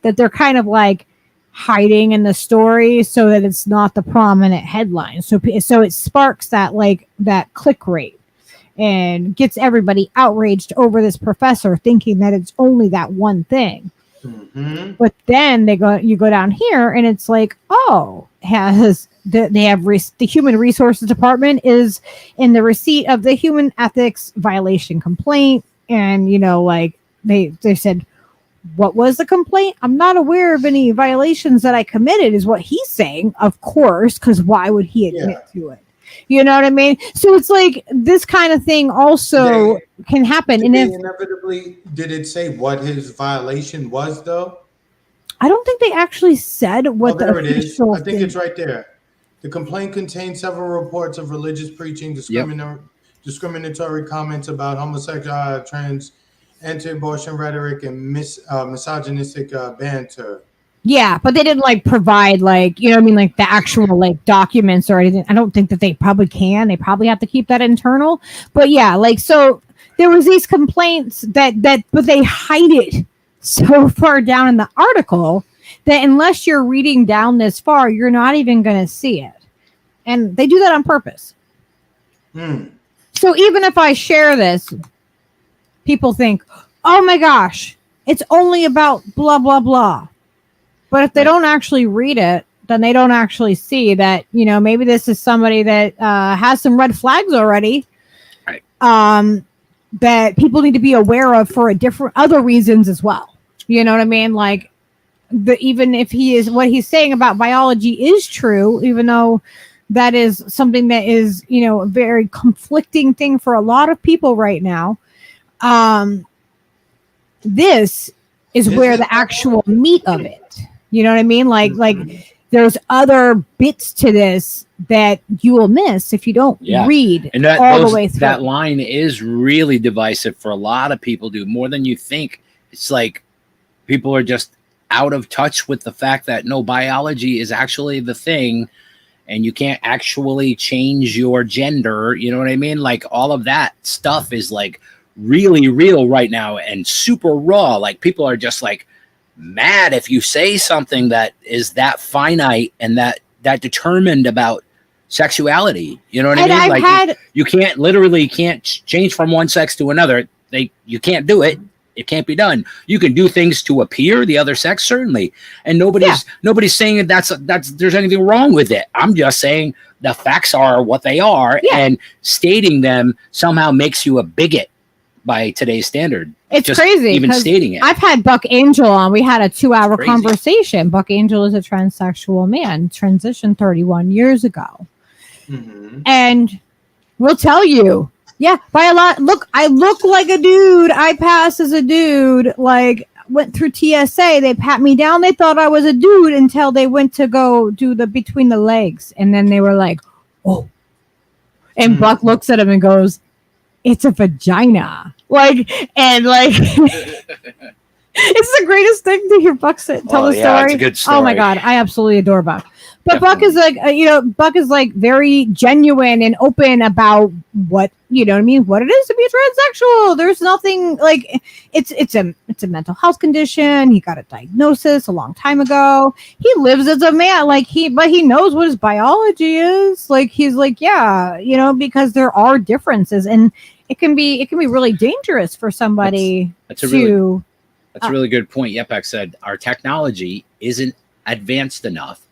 that they're kind of like hiding in the story so that it's not the prominent headline. So it sparks that click rate and gets everybody outraged over this professor thinking that it's only that one thing. Mm-hmm. But then you go down here and it's like, oh, the Human Resources Department is in the receipt of the human ethics violation complaint. And, you know, like they said, what was the complaint? I'm not aware of any violations that I committed is what he's saying, of course, because why would he admit to it? You know what I mean? So it's like this kind of thing also can happen. And inevitably, did it say what his violation was, though? I don't think they actually said what there it is. I think it's right there. The complaint contains several reports of religious preaching, discriminatory comments about homosexual, trans, anti-abortion rhetoric, and misogynistic banter. Yeah, but they didn't like provide like, you know what I mean, like the actual like documents or anything. I don't think that they probably can. They probably have to keep that internal. But yeah, like so there was these complaints but they hide it so far down in the article that unless you're reading down this far, you're not even going to see it. And they do that on purpose. So even if I share this, people think, oh my gosh, it's only about blah, blah, blah. But if they don't actually read it, then they don't actually see that, you know, maybe this is somebody that has some red flags already. Right. That people need to be aware of for other reasons as well. You know what I mean? Like, even if what he's saying about biology is true, even though that is something that is, you know, a very conflicting thing for a lot of people right now. This is where the actual meat of it. You know what I mean? Like there's other bits to this that you will miss if you don't read and all the way through. That line is really divisive for a lot of people, more than you think. It's like people are just out of touch with the fact that no, biology is actually the thing, and you can't actually change your gender. You know what I mean? Like all of that stuff is like really real right now and super raw. Like people are just like mad if you say something that is that finite and that determined about sexuality. You know what I mean? I've Like had you can't change from one sex to another. You can't do it. It can't be done. You can do things to appear the other sex, certainly, and nobody's saying that there's anything wrong with it. I'm just saying the facts are what they are, and stating them somehow makes you a bigot by today's standard. It's just crazy. Even stating it. I've had Buck Angel on. We had a 2-hour conversation. Buck Angel is a transsexual man, transitioned 31 years ago, and we'll tell you. Yeah, by a lot. Look, I look like a dude. I pass as a dude. Like, went through TSA. They pat me down. They thought I was a dude until they went to go do the between the legs. And then they were like, oh. And Buck looks at him and goes, it's a vagina. It's the greatest thing to hear Buck tell the story. It's a good story. Oh my God, I absolutely adore Buck. But Definitely. Buck is like very genuine and open about what, you know what I mean, what it is to be transsexual. There's nothing like it's a mental health condition. He got a diagnosis a long time ago. He lives as a man, but he knows what his biology is. Like he's like, yeah, because there are differences, and it can be really dangerous for somebody That's a really good point. Yepek said our technology isn't advanced enough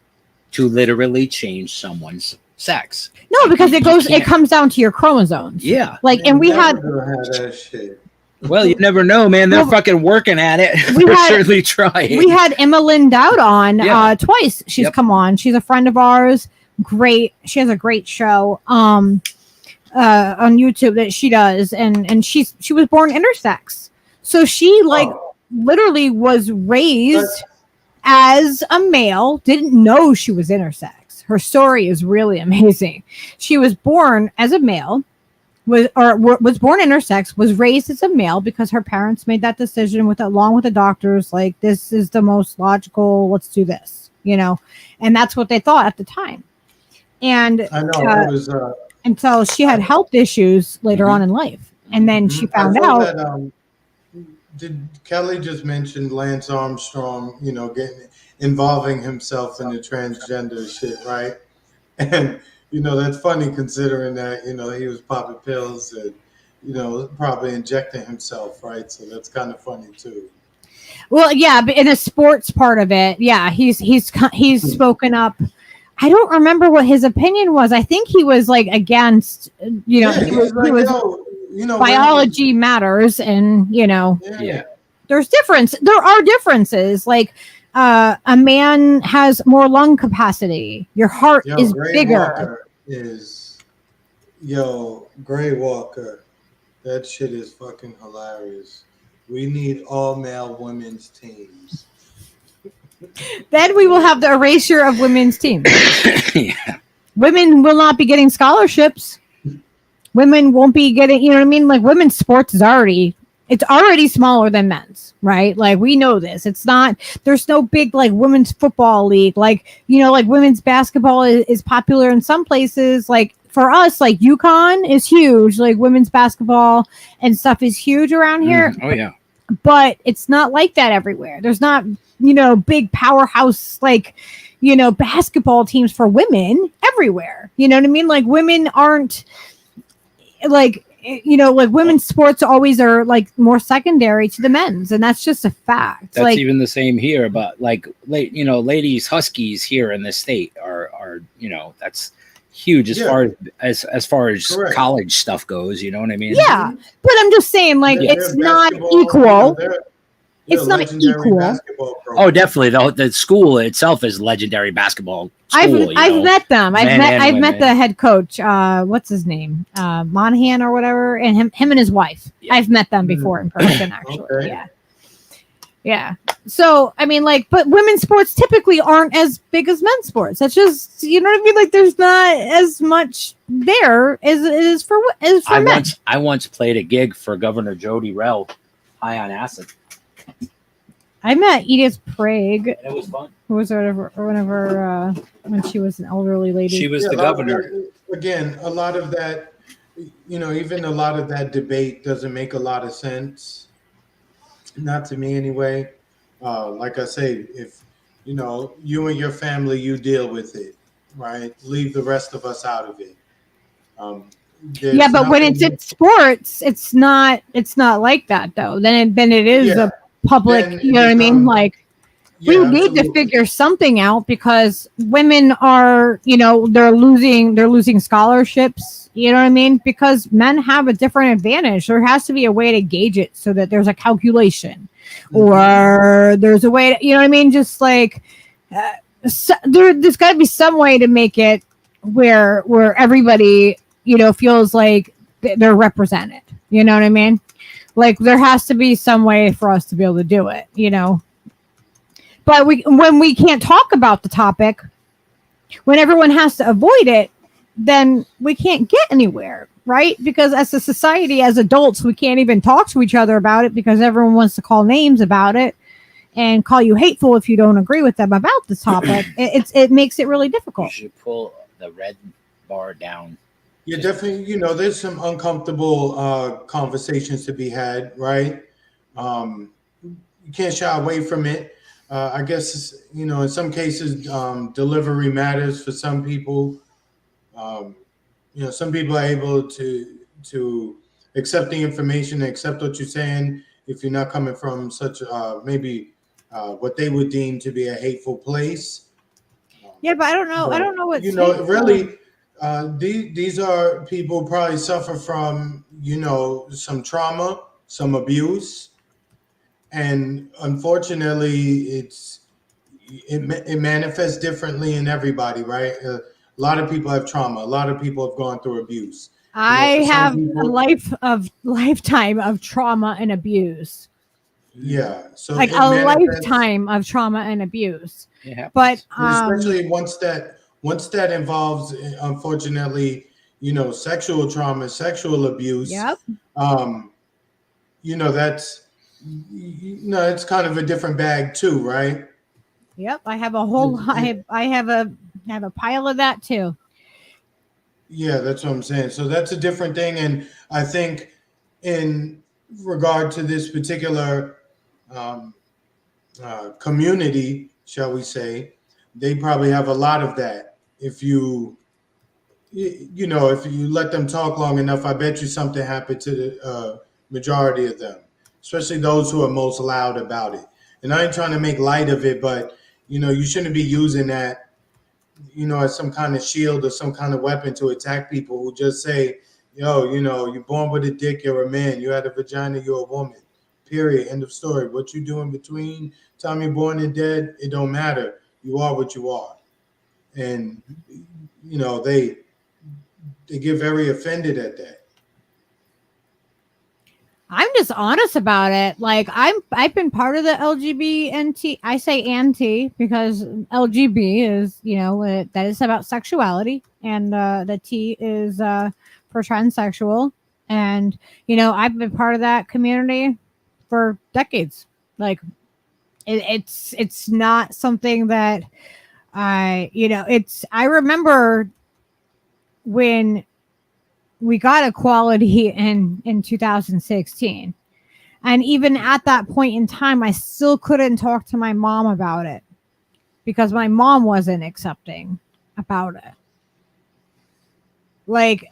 to literally change someone's sex. No, because it comes down to your chromosomes. Yeah. And we had that shit. Well, you never know, man. They're fucking working at it. We're certainly trying. We had Emma Lynn Dowd on twice. She's come on. She's a friend of ours. Great. She has a great show on YouTube that she does, and she was born intersex. So she literally was raised as a male, didn't know she was intersex. Her story is really amazing. She was born as a male, was born intersex, was raised as a male because her parents made that decision along with the doctors, like, this is the most logical, let's do this, and that's what they thought at the time. And I know it was until she had health issues later on in life, and then she found out that, did Kelly just mention Lance Armstrong, involving himself in the transgender shit, right? And, that's funny considering that, he was popping pills and, probably injecting himself, right? So that's kind of funny too. Well, yeah, but in a sports part of it, yeah, he's spoken up. I don't remember what his opinion was. I think he was against, biology matters, and there's difference. There are differences. Like a man has more lung capacity. Your heart is bigger. Gray Walker, that shit is fucking hilarious. We need all male women's teams. Then we will have the erasure of women's teams. Yeah. Women will not be getting scholarships. Women won't be getting, like women's sports is already smaller than men's, right? Like we know this. There's no big women's football league. Women's basketball is popular in some places. Like for us, UConn is huge. Like women's basketball and stuff is huge around here. Oh yeah. But it's not like that everywhere. There's not, big powerhouse, basketball teams for women everywhere. You know what I mean? Like women aren't women's sports always are more secondary to the men's, and that's just a fact. That's even the same here, but ladies Huskies here in the state are that's huge as far as Correct. college stuff goes, you know what I mean? Yeah, but I'm just saying it's not equal. It's not equal. Oh, definitely. The school itself is legendary basketball school. I've met them. I've met the head coach. What's his name? Monahan or whatever, and him and his wife. Yeah. I've met them before in person, actually. Okay. Yeah. Yeah. So I mean, but women's sports typically aren't as big as men's sports. That's just, you know what I mean? There's not as much there as it is for men. I once played a gig for Governor Jody Rell, high on acid. I met Edith Prague, It was fun. who was whenever when she was an elderly lady. She was Yeah, the governor. Again, a lot of that, even a lot of that debate doesn't make a lot of sense. Not to me anyway. Like I say, if you and your family, you deal with it, right? Leave the rest of us out of it. Yeah, but when it's in sports, it's not like that though. Then it is a public. Then You know what I mean? Like. We Yeah, need to absolutely. figure something out because women are, they're losing scholarships. You know what I mean? Because men have a different advantage. There has to be a way to gauge it so that there's a calculation, or there's a way to, you know what I mean? Just like there's got to be some way to make it where everybody, feels like they're represented. You know what I mean? Like there has to be some way for us to be able to do it. But when we can't talk about the topic, when everyone has to avoid it, then we can't get anywhere, right? Because as a society, as adults, we can't even talk to each other about it because everyone wants to call names about it and call you hateful if you don't agree with them about this topic. It makes it really difficult. You should pull the red bar down. Yeah, definitely. There's some uncomfortable conversations to be had, right? You can't shy away from it. I guess, in some cases, delivery matters for some people. Some people are able to accept the information, accept what you're saying if you're not coming from such maybe what they would deem to be a hateful place. Yeah, but I don't know. I don't know what. Really, these are people who probably suffer from, some trauma, some abuse. And unfortunately, it manifests differently in everybody, right? A lot of people have trauma. A lot of people have gone through abuse. I have a lifetime of trauma and abuse. Yeah, so like a lifetime of trauma and abuse. Yeah, but especially once that involves, unfortunately, sexual trauma, sexual abuse. Yep. That's. It's kind of a different bag too, right? Yep, I have a whole. I have a pile of that too. Yeah, that's what I'm saying. So that's a different thing, and I think in regard to this particular community, shall we say, they probably have a lot of that. If if you let them talk long enough, I bet you something happened to the majority of them. Especially those who are most loud about it. And I ain't trying to make light of it, but, you shouldn't be using that, as some kind of shield or some kind of weapon to attack people who just say, you're born with a dick, you're a man. You had a vagina, you're a woman. Period. End of story. What you do in between time you're born and dead, it don't matter. You are what you are. And, they get very offended at that. I'm just honest about it. Like I've been part of the LGBT. I say anti because LGB is, that is about sexuality, and the T is for transsexual. And I've been part of that community for decades. Like it's not something that I remember when we got equality in 2016. And even at that point in time, I still couldn't talk to my mom about it because my mom wasn't accepting about it. Like,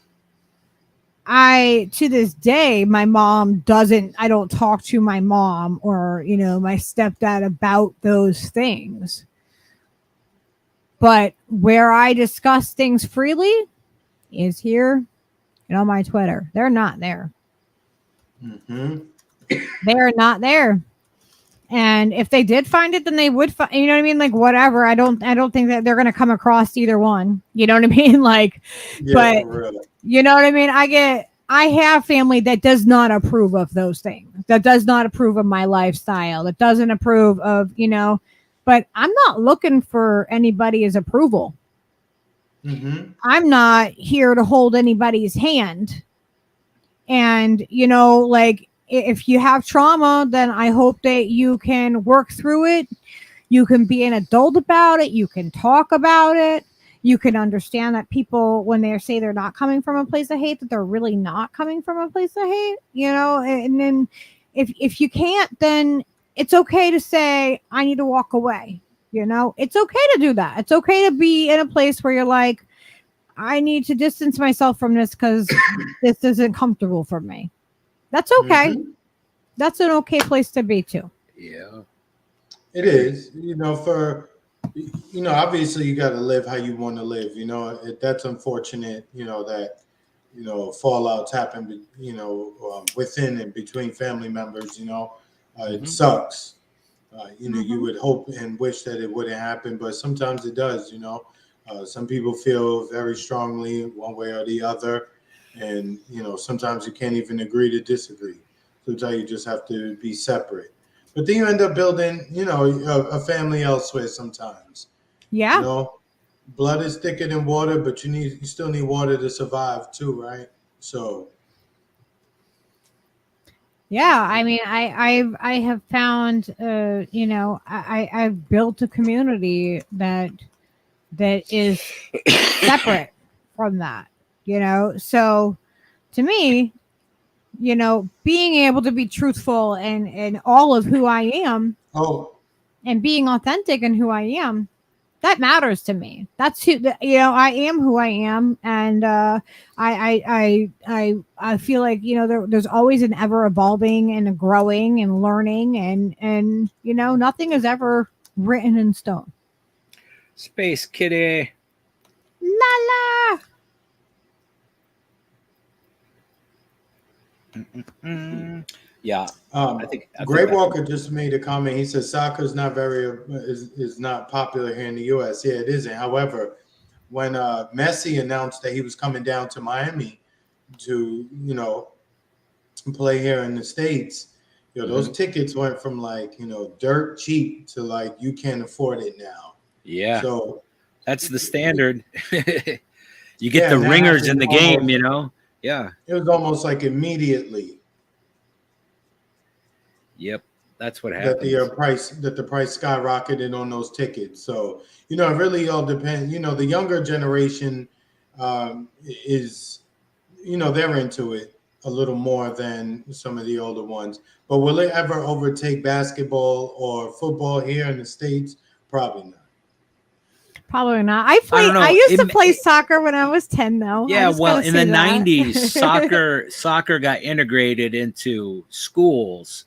to this day, my mom I don't talk to my mom or, my stepdad about those things. But where I discuss things freely is here. On my Twitter. They're not there. Mm-hmm. They're not there. And if they did find it, then they would find, you know what I mean? Like, whatever. I don't think that they're going to come across either one. You know what I mean? Like, yeah, but really. You know what I mean? I have family that does not approve of those things, that does not approve of my lifestyle, that doesn't approve of, but I'm not looking for anybody's approval. Mm-hmm. I'm not here to hold anybody's hand. And, like, if you have trauma, then I hope that you can work through it. You can be an adult about it. You can talk about it. You can understand that people, when they say they're not coming from a place of hate, that they're really not coming from a place of hate, and then if you can't, then it's okay to say, I need to walk away. It's okay to do that. It's okay to be in a place where you're like, I need to distance myself from this because this isn't comfortable for me. That's okay. Mm-hmm. That's an okay place to be too. Yeah. It is, obviously you got to live how you want to live. That's unfortunate, that, fallouts happen, within and between family members, it sucks. You would hope and wish that it wouldn't happen, but sometimes it does, some people feel very strongly one way or the other. And, sometimes you can't even agree to disagree. Sometimes you just have to be separate. But then you end up building, a family elsewhere sometimes. Yeah. Blood is thicker than water, but you still need water to survive too, right? So. Yeah, I mean, I have found, I've built a community that is separate from that, So to me, being able to be truthful and all of who I am, and being authentic in who I am, that matters to me. That's who, I am who I am, and I feel like there's always an ever evolving and a growing and learning, and nothing is ever written in stone. Space Kitty. La la. Yeah. I think Gray Walker just made a comment. He says soccer is not is not popular here in the U.S. Yeah, it isn't. However, when Messi announced that he was coming down to Miami to play here in the States, those tickets went from dirt cheap to you can't afford it now. Yeah. So that's the standard. You get the ringers in the game, Yeah. It was almost like immediately. Yep, that's what happened. That the price skyrocketed on those tickets. So it really all depends. The younger generation is, they're into it a little more than some of the older ones. But will it ever overtake basketball or football here in the States? Probably not. Probably not. I used to play soccer when I was 10, though. Yeah, well, in the 90s, soccer got integrated into schools,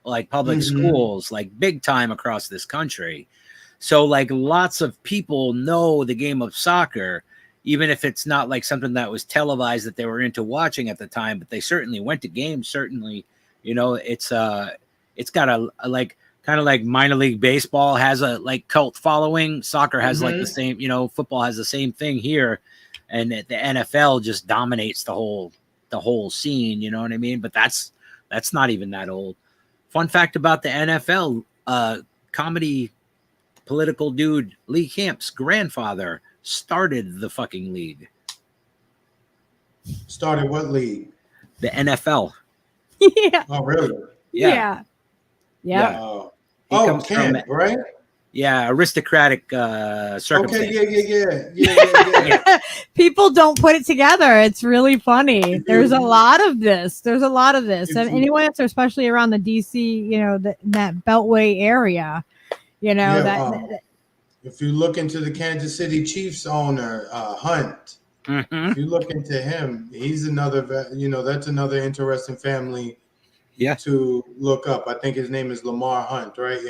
like public schools, like big time across this country. So lots of people know the game of soccer, even if it's not something that was televised that they were into watching at the time, but they certainly went to games. Certainly, it's got a kind of like minor league baseball has a cult following. Soccer has the same, football has the same thing here, and the NFL just dominates the whole scene. You know what I mean? But that's not even that old. Fun fact about the NFL, comedy political dude Lee Camp's grandfather started the fucking league. Started what league? The NFL. Yeah. Oh, really? Yeah. Camp, right? Yeah, aristocratic circumstances. Okay, yeah. People don't put it together. It's really funny. There's a lot of this. And anyone that's especially around the DC, that Beltway area, if you look into the Kansas City Chiefs owner, Hunt, if you look into him, he's another, that's another interesting family to look up. I think his name is Lamar Hunt, right?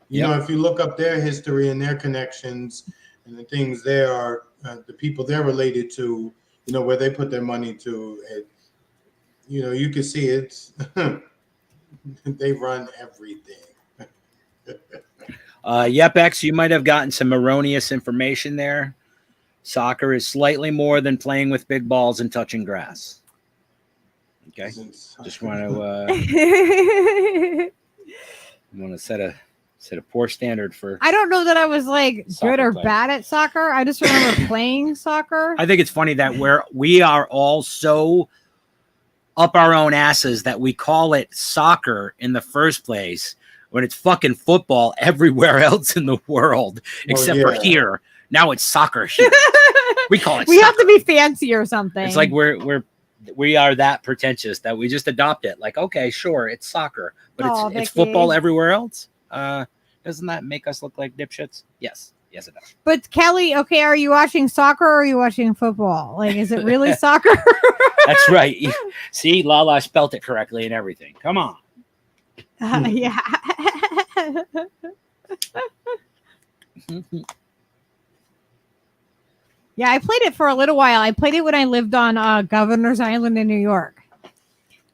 Yeah. If you look up their history and their connections and the things they are, the people they're related to, where they put their money to, you can see it's, they run everything. X, you might have gotten some erroneous information there. Soccer is slightly more than playing with big balls and touching grass. Okay, just want to set a poor standard for. I don't know that I was good or bad at soccer. I just remember playing soccer. I think it's funny that we are all so up our own asses that we call it soccer in the first place when it's fucking football everywhere else in the world except for here. Now it's soccer here. We call it. We soccer. have to be fancy or something. It's like we are that pretentious that we just adopt it. Like, okay, sure, it's soccer, but it's football everywhere else. Doesn't that make us look like dipshits? Yes, it does. But Kelly, okay, are you watching soccer or are you watching football? Like, is it really soccer? That's right. See, Lala spelt it correctly and everything. Come on. Yeah. Yeah, I played it for a little while. I played it when I lived on Governor's Island in New York.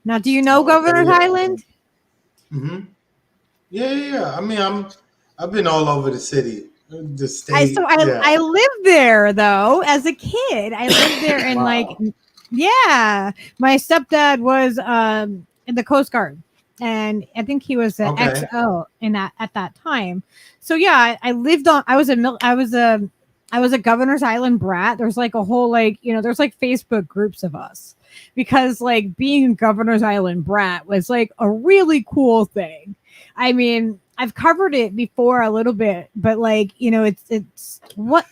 Now, do you know Governor's Island? Mm-hmm. Yeah. I mean, I've been all over the city, the state. I lived there though as a kid. I lived there and my stepdad was in the Coast Guard, and I think he was an XO at that time. So yeah, I lived on. I was a Governor's Island brat. There's like a whole there's like Facebook groups of us because like being a Governor's Island brat was like a really cool thing. I mean, I've covered it before a little bit, but like, it's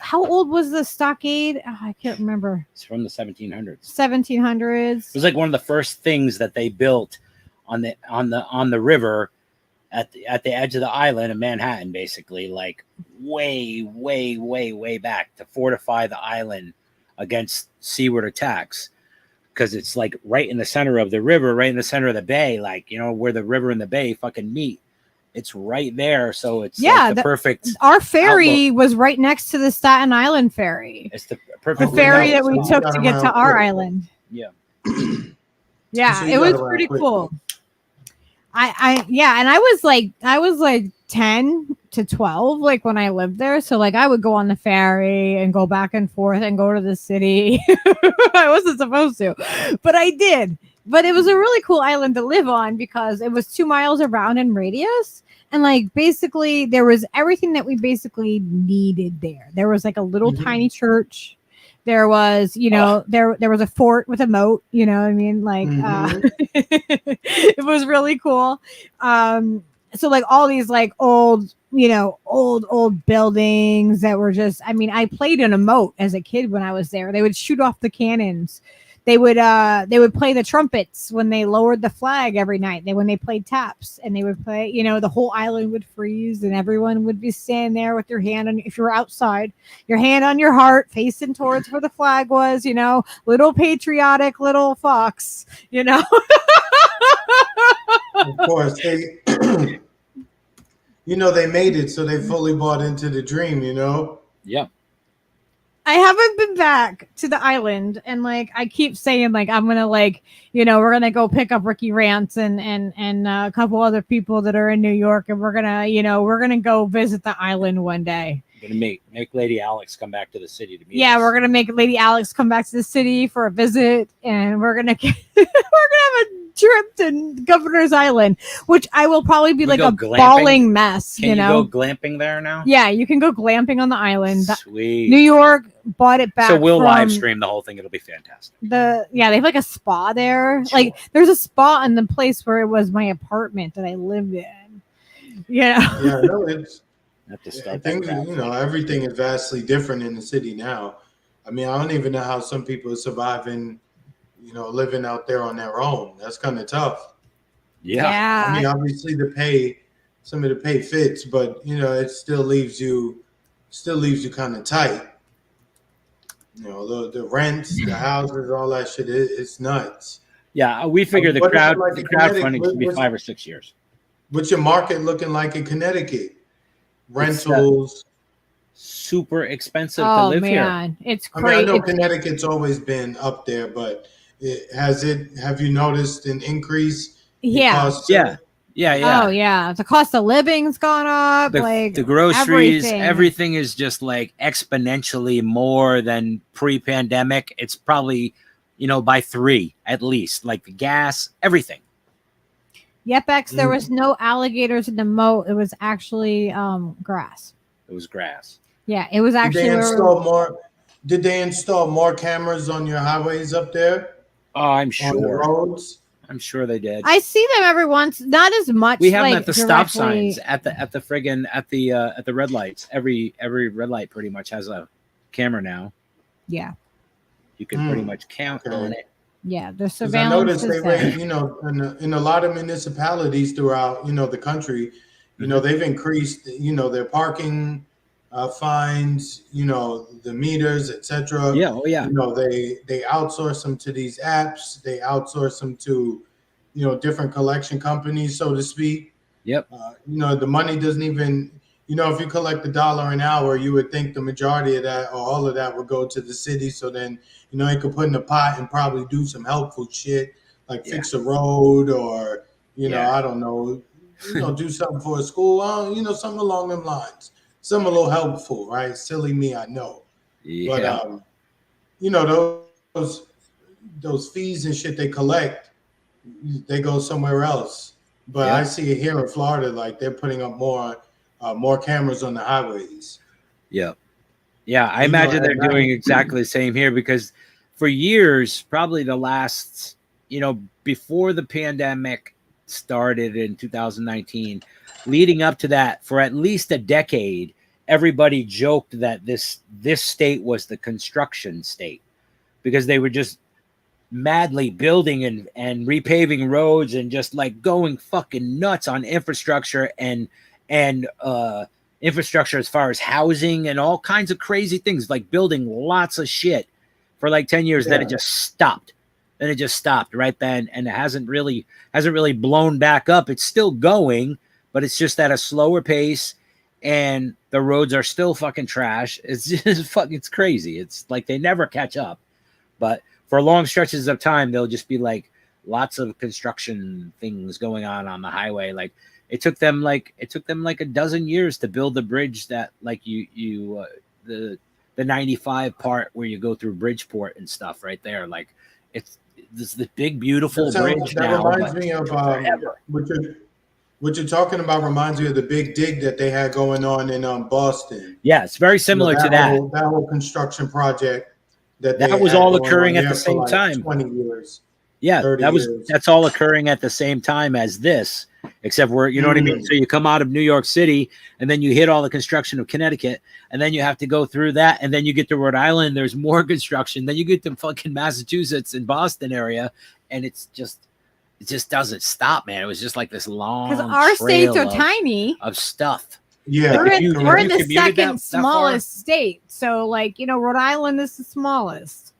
how old was the stockade? Oh, I can't remember. It's from the 1700s. 1700s. It was like one of the first things that they built on the river at the edge of the island of Manhattan, basically, like way back to fortify the island against seaward attacks. Because it's like right in the center of the river, right in the center of the bay, like, where the river and the bay fucking meet. It's right there, so it's like the perfect. Our ferry was right next to the Staten Island ferry. It's the perfect ferry that we took to get to our island. Yeah, yeah, it was pretty cool. And I was like 10 to 12, like when I lived there. So like I would go on the ferry and go back and forth and go to the city. I wasn't supposed to, but I did. But it was a really cool island to live on because it was 2 miles around in radius. And like basically there was everything that we basically needed there. There was like a little tiny church. There was, there was a fort with a moat, you know what I mean? Like it was really cool. So like all these like old buildings that were just, I mean, I played in a moat as a kid when I was there. They would shoot off the cannons. They would play the trumpets when they lowered the flag every night. When they played taps, and they would play, the whole island would freeze and everyone would be standing there with their hand on, if you were outside, your hand on your heart, facing towards where the flag was, little patriotic little fox, Of course, they they made it, so they fully bought into the dream, Yeah. I haven't been back to the island, and like I keep saying, like I'm gonna we're gonna go pick up Ricky Rance and a couple other people that are in New York, and we're gonna go visit the island one day. We're gonna make Lady Alex come back to the city to meet us. Yeah, we're gonna make Lady Alex come back to the city for a visit, and we're gonna have a trip to Governor's Island, which I will probably be like a glamping? Bawling mess. Can you go glamping there now? Yeah, you can go glamping on the island. Sweet. New York bought it back. So we'll live stream the whole thing. It'll be fantastic. They have like a spa there. Sure. Like there's a spa in the place where it was my apartment that I lived in. Yeah. Yeah, no, it's things. Everything is vastly different in the city now. I mean, I don't even know how some people are surviving, living out there on their own. That's kind of tough. Yeah. I mean, obviously some of the pay fits, but it still leaves you kind of tight. The rents, the houses, all that shit, it's nuts. Yeah, we figure the crowdfunding should be 5 or 6 years. What's your market looking like in Connecticut? Rentals. Super expensive to live here. It's crazy. I know Connecticut's always been up there, but have you noticed an increase? Yeah. Yeah. Oh yeah. The cost of living's gone up. The groceries, everything is just like exponentially more than pre-pandemic. It's probably, by 3 at least. Like the gas, everything. Yep, there was no alligators in the moat. It was actually grass. It was grass. Yeah, it was actually. Did they install more cameras on your highways up there? Oh, I'm on the sure. roads? I'm sure they did. I see them every once, not as much. We have them like, at the stop directly- signs, at the friggin' at the red lights. Every red light pretty much has a camera now. Yeah, You can pretty much count Okay. on it. yeah. The 'Cause I surveillance noticed they is there. rate, in a lot of municipalities throughout, the country, they've increased, their parking fines, the meters, etc. Yeah, oh yeah. They outsource them to these apps. They outsource them to, different collection companies, so to speak. Yep. The money doesn't even, if you collect $1 an hour, you would think the majority of that or all of that would go to the city. So then, you could put in a pot and probably do some helpful shit like fix a road or, I don't know, do something for a school, something along them lines. Something a little helpful, right? Silly me, I know. Yeah. But, those fees and shit they collect, they go somewhere else. But I see it here in Florida, like they're putting up more cameras on the highways. Yeah. Yeah. I imagine they're doing exactly the same here because for years, probably the last, before the pandemic started in 2019, leading up to that, for at least a decade, everybody joked that this state was the construction state because they were just madly building and repaving roads and just like going fucking nuts on infrastructure and infrastructure as far as housing and all kinds of crazy things, like building lots of shit for like 10 years. Then it just stopped. Then it just stopped right then, and it hasn't really blown back up. It's still going, but it's just at a slower pace, and the roads are still fucking trash. It's just it's crazy. It's like they never catch up. But for long stretches of time, there'll just be like lots of construction things going on the highway. Like it took them like a dozen years to build the bridge that like the 95 part where you go through Bridgeport and stuff right there. Like it's this big beautiful bridge now. That reminds me of what you're talking about. Reminds me of the big dig that they had going on in Boston. Yeah, it's very similar to that. That whole construction project that was all occurring at the same time. 20 years. Yeah, that's all occurring at the same time as this, except we're, you know what I mean? So you come out of New York City and then you hit all the construction of Connecticut and then you have to go through that. And then you get to Rhode Island. There's more construction. Then you get to fucking Massachusetts and Boston area. And it just doesn't stop, man. It was just like this long, because our states are tiny of stuff. Yeah, we're in the second smallest state. So like, Rhode Island is the smallest.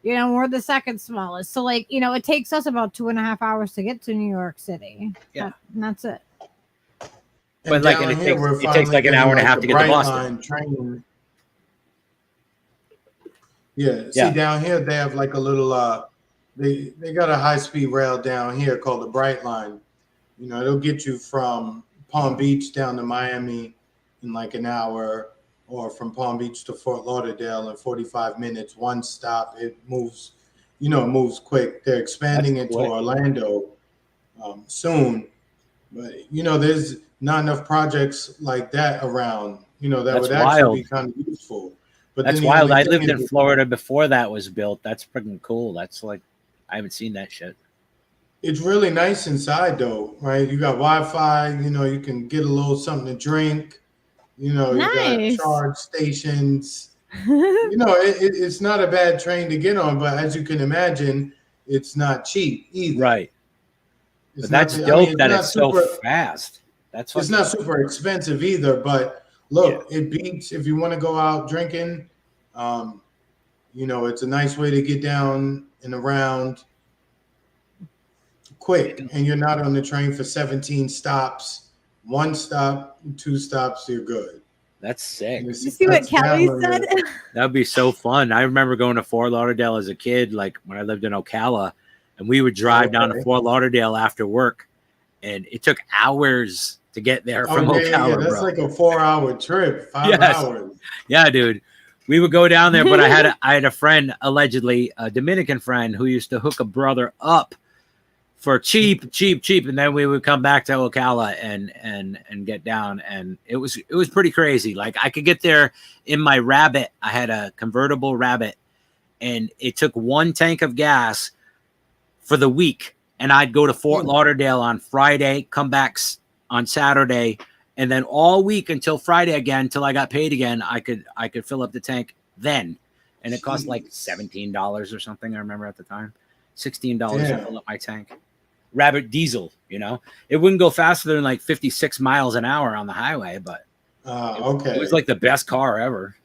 We're the second smallest. So like, it takes us about 2.5 hours to get to New York City. Yeah. And that's it. But like, it takes like an hour and a half to get to Boston. Train. Yeah. See, down here they have like a little they got a high-speed rail down here called the Bright Line. It'll get you from Palm Beach down to Miami in like an hour, or from Palm Beach to Fort Lauderdale in 45 minutes. One stop. It moves, it moves quick. They're expanding it to Orlando soon, but there's not enough projects like that around. That would actually be kind of useful. But that's wild. I lived in Florida before that was built. That's freaking cool. That's like, I haven't seen that shit. It's really nice inside though, right? You got Wi-Fi, you can get a little something to drink, you got charge stations. It's not a bad train to get on, but as you can imagine, it's not cheap either. Right. But that's dope that it's so fast. It's not super expensive either, but look, it beats if you want to go out drinking. It's a nice way to get down and around quick, and you're not on the train for 17 stops. 1 stop, 2 stops, you're good. That's sick. You see what Kelly said? That'd be so fun. I remember going to Fort Lauderdale as a kid, like when I lived in Ocala, and we would drive down to Fort Lauderdale after work, and it took hours to get there from Ocala. Yeah, that's like a 4-hour trip, 5 hours. Yeah, dude. We would go down there, but I had a friend, allegedly a Dominican friend, who used to hook a brother up for cheap, and then we would come back to Ocala and get down, and it was pretty crazy. Like I could get there in my Rabbit. I had a convertible Rabbit, and it took 1 tank of gas for the week. And I'd go to Fort Lauderdale on Friday, come back on Saturday, and then all week until Friday again, until I got paid again, I could fill up the tank then. And it cost like $17 or something, I remember at the time. $16 to fill up my tank. Rabbit diesel, you know. It wouldn't go faster than like 56 miles an hour on the highway, but it was like the best car ever.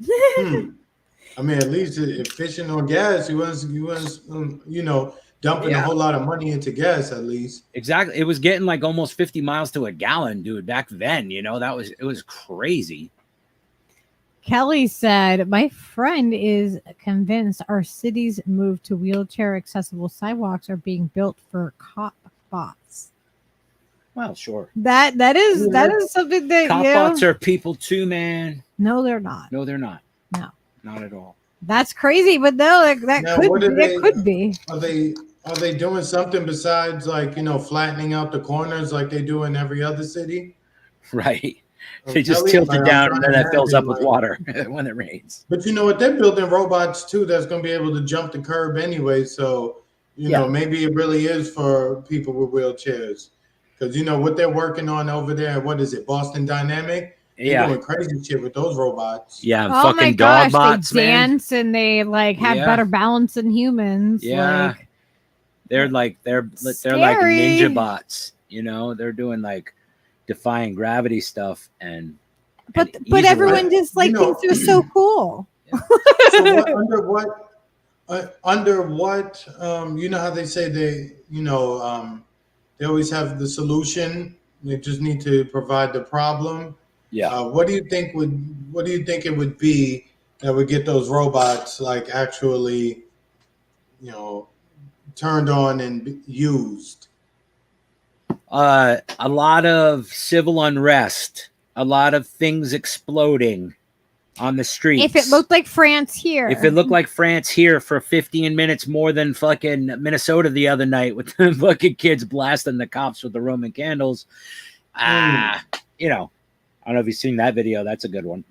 I mean, at least efficient on gas. He was you know, dumping a whole lot of money into gas at least. Exactly. It was getting like almost 50 miles to a gallon, dude, back then, you know. It was crazy. Kelly said, my friend is convinced our city's move to wheelchair accessible sidewalks are being built for cop bots. Well, sure. That is something that cop bots are people too, man. No, they're not. No, they're not. No. Not at all. That's crazy, but no, that could be. Are they doing something besides, like, you know, flattening out the corners like they do in every other city? Right. They just tilt it down and then that fills up with water when it rains. But you know what? They're building robots too that's going to be able to jump the curb anyway. So, you know, maybe it really is for people with wheelchairs. Because, you know, what they're working on over there, what is it, Boston Dynamic? They're doing crazy shit with those robots. Yeah, oh fucking my dog gosh, bots, they dance and they like have better balance than humans. Yeah, like, they're like ninja bots. You know, they're doing like defying gravity stuff but everyone just like thinks they're so cool. So under what you know how they say they always have the solution, they just need to provide the problem. What do you think it would be that would get those robots like actually, you know, turned on and used? A lot of civil unrest, a lot of things exploding on the streets. If it looked like France here. If it looked like France here for 15 minutes more than fucking Minnesota the other night with the fucking kids blasting the cops with the Roman candles. You know, I don't know if you've seen that video. That's a good one.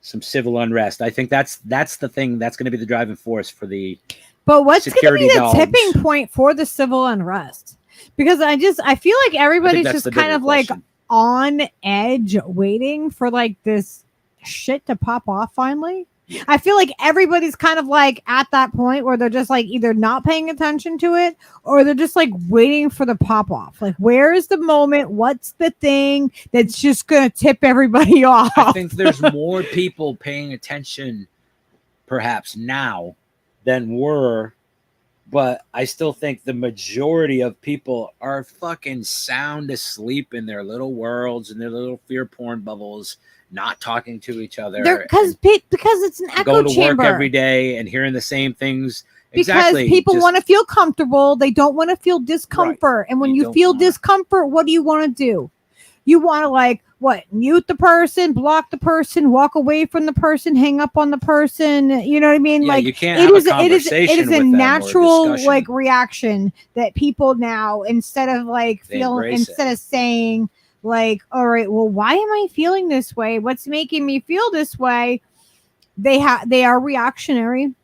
Some civil unrest. I think that's the thing that's going to be the driving force for the But what's going to be the dogs. tipping point for the civil unrest? Because I feel like everybody's just kind of like on edge waiting for like this shit to pop off finally. I feel like everybody's kind of like at that point where they're just like either not paying attention to it or they're just like waiting for the pop off. Like, where is the moment? What's the thing that's just going to tip everybody off? I think there's more people paying attention perhaps now than were, but I still think the majority of people are fucking sound asleep in their little worlds and their little fear porn bubbles, not talking to each other. Because it's an echo chamber. Going to work every day and hearing the same things. Because people want to feel comfortable. They don't want to feel discomfort. Right. And when you feel discomfort, what do you want to do? You want to like, mute the person, block the person, walk away from the person, hang up on the person. You know what I mean? Yeah, like you can't have a conversation. It is a natural like reaction that people now, instead of saying like, all right, well, why am I feeling this way? What's making me feel this way? They are reactionary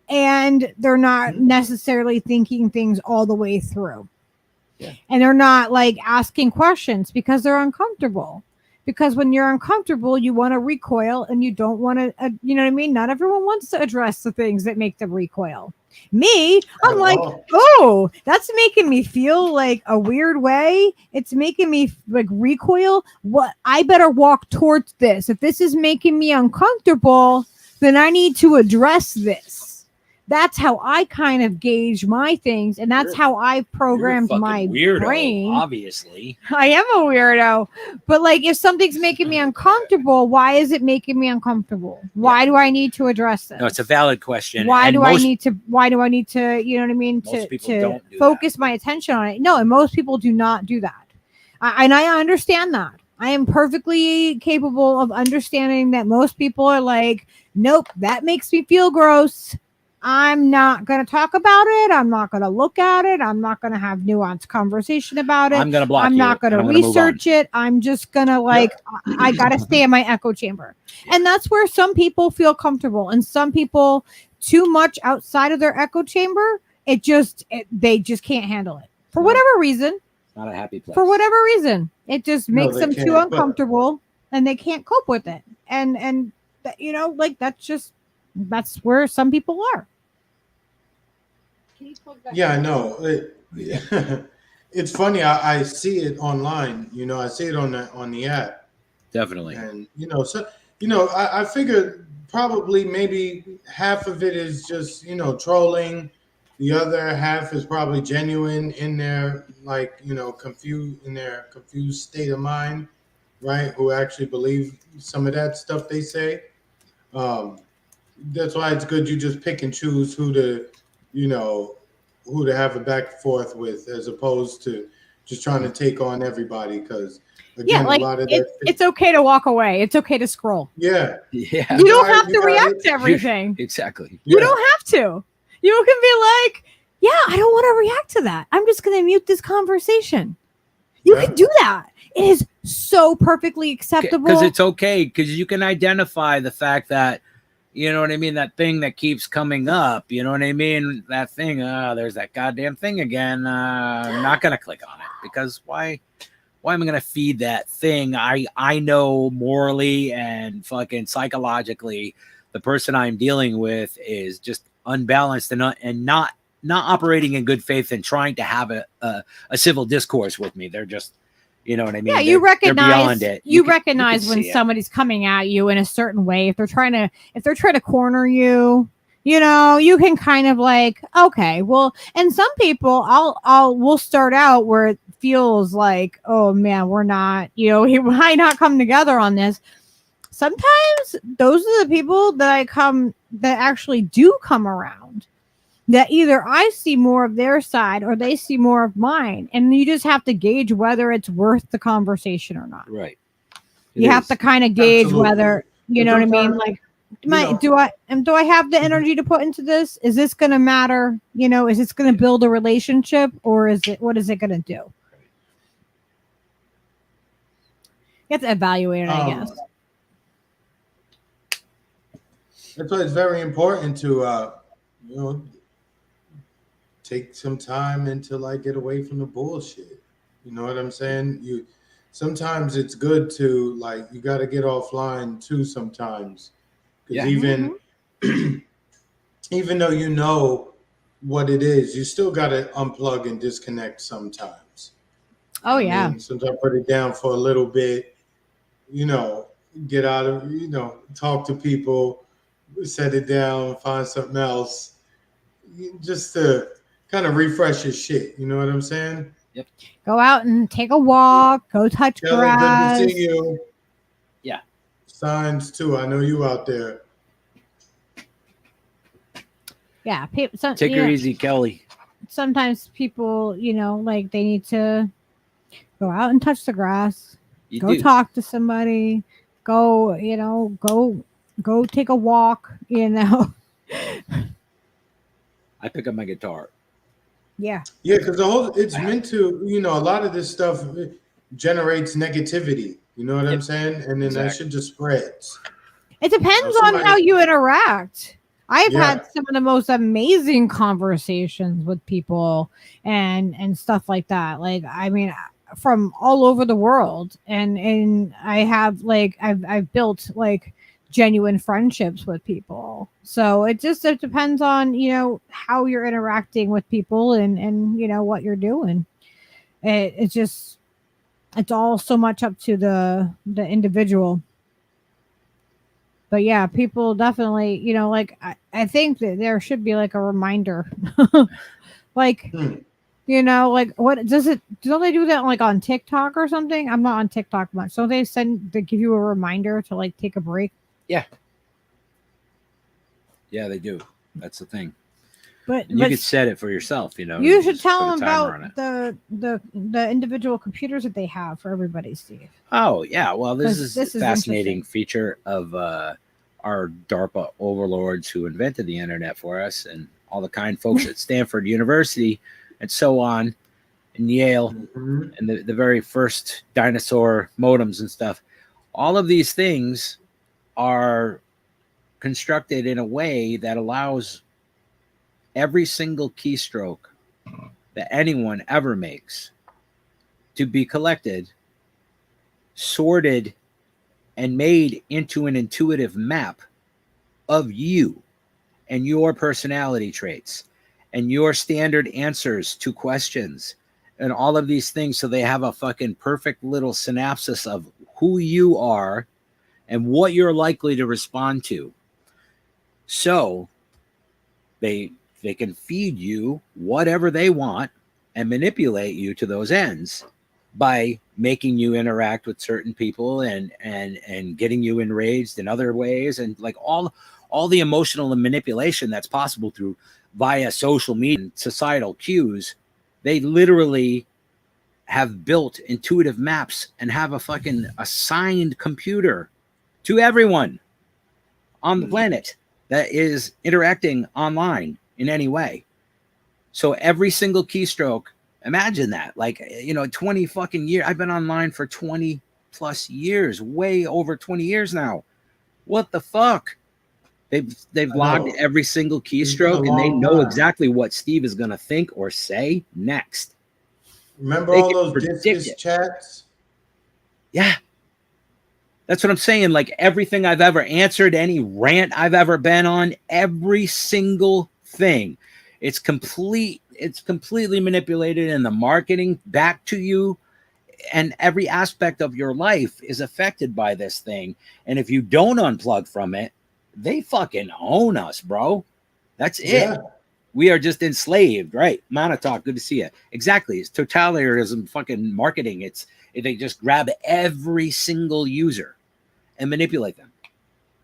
and they're not necessarily thinking things all the way through. Yeah. And they're not like asking questions because they're uncomfortable. Because when you're uncomfortable, you want to recoil and you don't want to, you know what I mean? Not everyone wants to address the things that make them recoil. Me, I'm like, oh, that's making me feel like a weird way. It's making me like recoil. What? I better walk towards this. If this is making me uncomfortable, then I need to address this. That's how I kind of gauge my things, and that's how I programmed my brain. Obviously, I am a weirdo, but like, if something's making me uncomfortable, why is it making me uncomfortable? Why do I need to address this? No, it's a valid question. Why do I need to? You know what I mean? To focus my attention on it. No, and most people do not do that. And I understand that. I am perfectly capable of understanding that most people are like, nope, that makes me feel gross. I'm not going to talk about it. I'm not going to look at it. I'm not going to have nuanced conversation about it. I'm going to block I'm you. not going to and I'm gonna move on. research it. I'm just going to I got to stay in my echo chamber. Yeah. And that's where some people feel comfortable, and some people too much outside of their echo chamber. They just can't handle it for No. whatever reason. Not a happy place. For whatever reason, it just makes them too can't, but- uncomfortable, and they can't cope with it. And you know, like that's where some people are. Can you plug that Yeah, I in? know. It's funny. I see it online. You know, I see it on the app, Definitely. and I figure probably maybe half of it is just trolling. The other half is probably genuine in their confused state of mind, right? Who actually believe some of that stuff they say. That's why it's good you just pick and choose who to have a back and forth with, as opposed to just trying to take on everybody. Because again, Like a lot of it's okay to walk away. It's okay to scroll. yeah, Yeah. You don't got- have you to got react it. to everything. Exactly. You yeah. don't have to. You can be like, yeah, I don't want to react to that. I'm just going to mute this conversation. You Yeah. can do that. It is so perfectly acceptable. Because it's okay, because you can identify the fact that, you know what I mean, that thing that keeps coming up, you know what I mean, that thing, there's that goddamn thing again. I'm not going to click on it, because why am I going to feed that thing? I know morally and fucking psychologically the person I'm dealing with is just unbalanced and not operating in good faith and trying to have a civil discourse with me. They're just, you know what I mean? Yeah, you They're recognize beyond it. you can recognize when see it. somebody's coming at you in a certain way. If they're trying to corner you, you know, you can kind of like, okay, well, and some people we'll start out where it feels like, oh man, we're not, you know, we might not come together on this. Sometimes those are the people that actually do come around, that either I see more of their side or they see more of mine. And you just have to gauge whether it's worth the conversation or not. Right. You have to kind of gauge Absolutely. whether, you But know what I mean? sometimes, Like, do I have the energy to put into this? Is this going to matter? You know, is this going to build a relationship, or what is it going to do? You have to evaluate it, I guess. That's why it's very important to take some time and to like get away from the bullshit. You know what I'm saying? Sometimes it's good to like, you got to get offline too sometimes, because even though you know what it is, you still got to unplug and disconnect sometimes. Oh yeah. Sometimes put it down for a little bit, get out of, talk to people, set it down, find something else, just to kind of refresh your shit. You know what I'm saying? Yep. Go out and take a walk. Go touch Kelly, grass. good to see you. Yeah. Signs too. I know you out there. Yeah. Take her easy, Kelly. Sometimes people, like they need to go out and touch the grass. Go talk to somebody. Go, go take a walk. I pick up my guitar. Yeah. Yeah, because it's meant to, a lot of this stuff generates negativity. You know what I'm saying? And then that shit just spreads. It depends on how you interact. I've had some of the most amazing conversations with people and stuff like that. Like, I mean, from all over the world, and I have I've built like genuine friendships with people. So it depends on how you're interacting with people and what you're doing. It's all so much up to the individual. But yeah, people definitely, I think that there should be like a reminder. Like, what don't they do that like on TikTok or something? I'm not on TikTok much. Don't they give you a reminder to like take a break? Yeah. Yeah, they do. That's the thing. But you could set it for yourself, You should tell them about the individual computers that they have for everybody, Steve. Oh yeah, well, this is a fascinating interesting feature of our DARPA overlords who invented the internet for us, and all the kind folks at Stanford University and so on, and Yale, and the very first dinosaur modems and stuff. All of these things are constructed in a way that allows every single keystroke that anyone ever makes to be collected, sorted, and made into an intuitive map of you and your personality traits and your standard answers to questions and all of these things, so they have a fucking perfect little synopsis of who you are and what you're likely to respond to. So they can feed you whatever they want and manipulate you to those ends by making you interact with certain people and getting you enraged in other ways, and like all the emotional manipulation that's possible through via social media and societal cues. They literally have built intuitive maps and have a fucking assigned computer to everyone on the planet that is interacting online in any way. So every single keystroke, imagine that, like, 20 fucking years. I've been online for 20 plus years, way over 20 years now. What the fuck? They've logged every single keystroke, and they know exactly what Steve is going to think or say next. Remember all those discus chats? Yeah. That's what I'm saying. Like, everything I've ever answered, any rant I've ever been on, every single thing, it's completely manipulated, and the marketing back to you, and every aspect of your life is affected by this thing. And if you don't unplug from it, they fucking own us, bro. That's it. Yeah. We are just enslaved, right? Monotalk, good to see you. Exactly. It's totalitarianism, fucking marketing. They just grab every single user and manipulate them.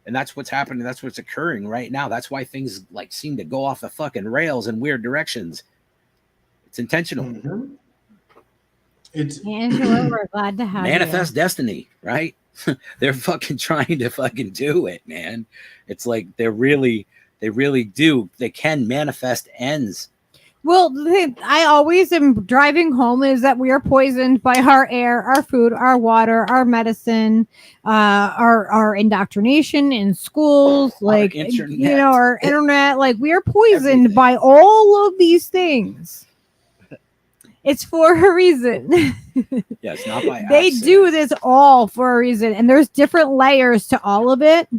And that's what's happening. That's what's occurring right now. That's why things like seem to go off the fucking rails in weird directions. It's intentional. Mm-hmm. It's Angela, we're glad to have manifest you. Destiny, right? They're fucking trying to fucking do it, man. It's like they really do. They can manifest ends. Well, I always am driving home is that we are poisoned by our air, our food, our water, our medicine, our indoctrination in schools, like, our internet. Like, we are poisoned by all of these things. It's for a reason. Yes, not by They accident. do this all for a reason, and there's different layers to all of it.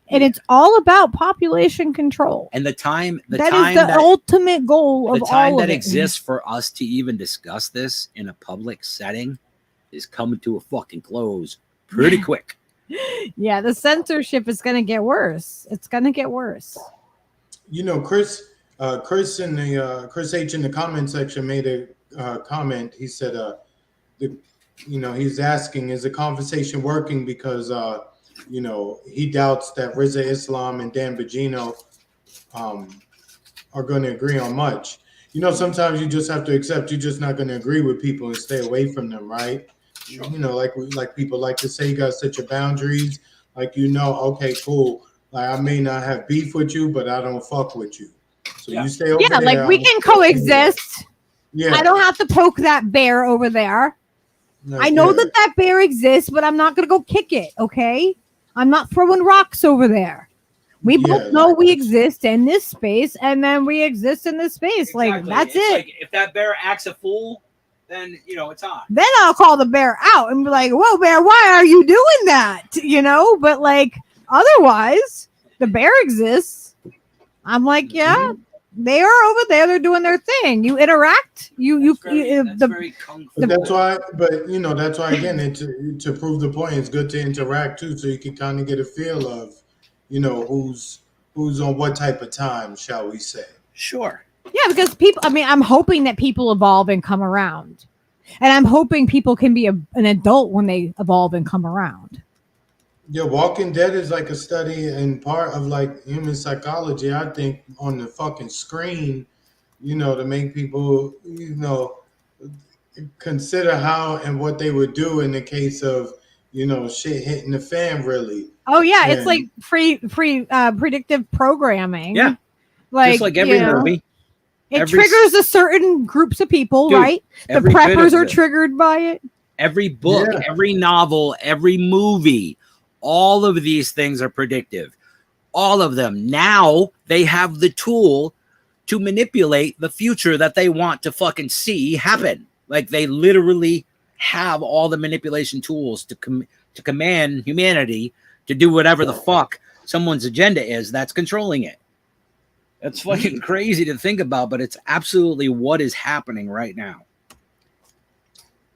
And it's all about population control. And the time is the ultimate goal of all of it. The time that exists for us to even discuss this in a public setting is coming to a fucking close pretty quick. Yeah, the censorship is going to get worse. It's going to get worse. Chris in the Chris H in the comment section made a comment. He said, he's asking, is the conversation working because he doubts that Riza Islam and Dan Bongino are going to agree on much. Sometimes you just have to accept you're just not going to agree with people and stay away from them, right? Sure. Like people like to say, you got to set your boundaries. Like, okay, cool. Like, I may not have beef with you, but I don't fuck with you. So you stay over there. Yeah, like we can coexist. Yeah. I don't have to poke that bear over there. No, I know that bear exists, but I'm not going to go kick it, okay? I'm not throwing rocks over there. We both know we exist in this space, and then we exist in this space. Exactly. Like, that's it. Like, if that bear acts a fool, then, it's on. Then I'll call the bear out and be like, whoa, bear, why are you doing that? But, like, otherwise, the bear exists. I'm like, yeah, they are over there. They're doing their thing. You interact. That's why, again, to prove the point, it's good to interact too, so you can kind of get a feel of, who's on what type of time, shall we say? Sure. Yeah, because people. I mean, I'm hoping that people evolve and come around, and I'm hoping people can be an adult when they evolve and come around. Yeah, Walking Dead is like a study and part of like human psychology, I think, on the fucking screen, to make people, consider how and what they would do in the case of, shit hitting the fan really. Oh yeah, it's And like predictive programming. Yeah. Like, Just like every movie. It triggers a certain groups of people, Dude, right? The every bit preppers of are it. triggered by it. Every book, Yeah. every novel, every movie, all of these things are predictive. All of them. Now they have the tool to manipulate the future that they want to fucking see happen. Like they literally have all the manipulation tools to command humanity to do whatever the fuck someone's agenda is that's controlling it. That's fucking crazy to think about, but it's absolutely what is happening right now.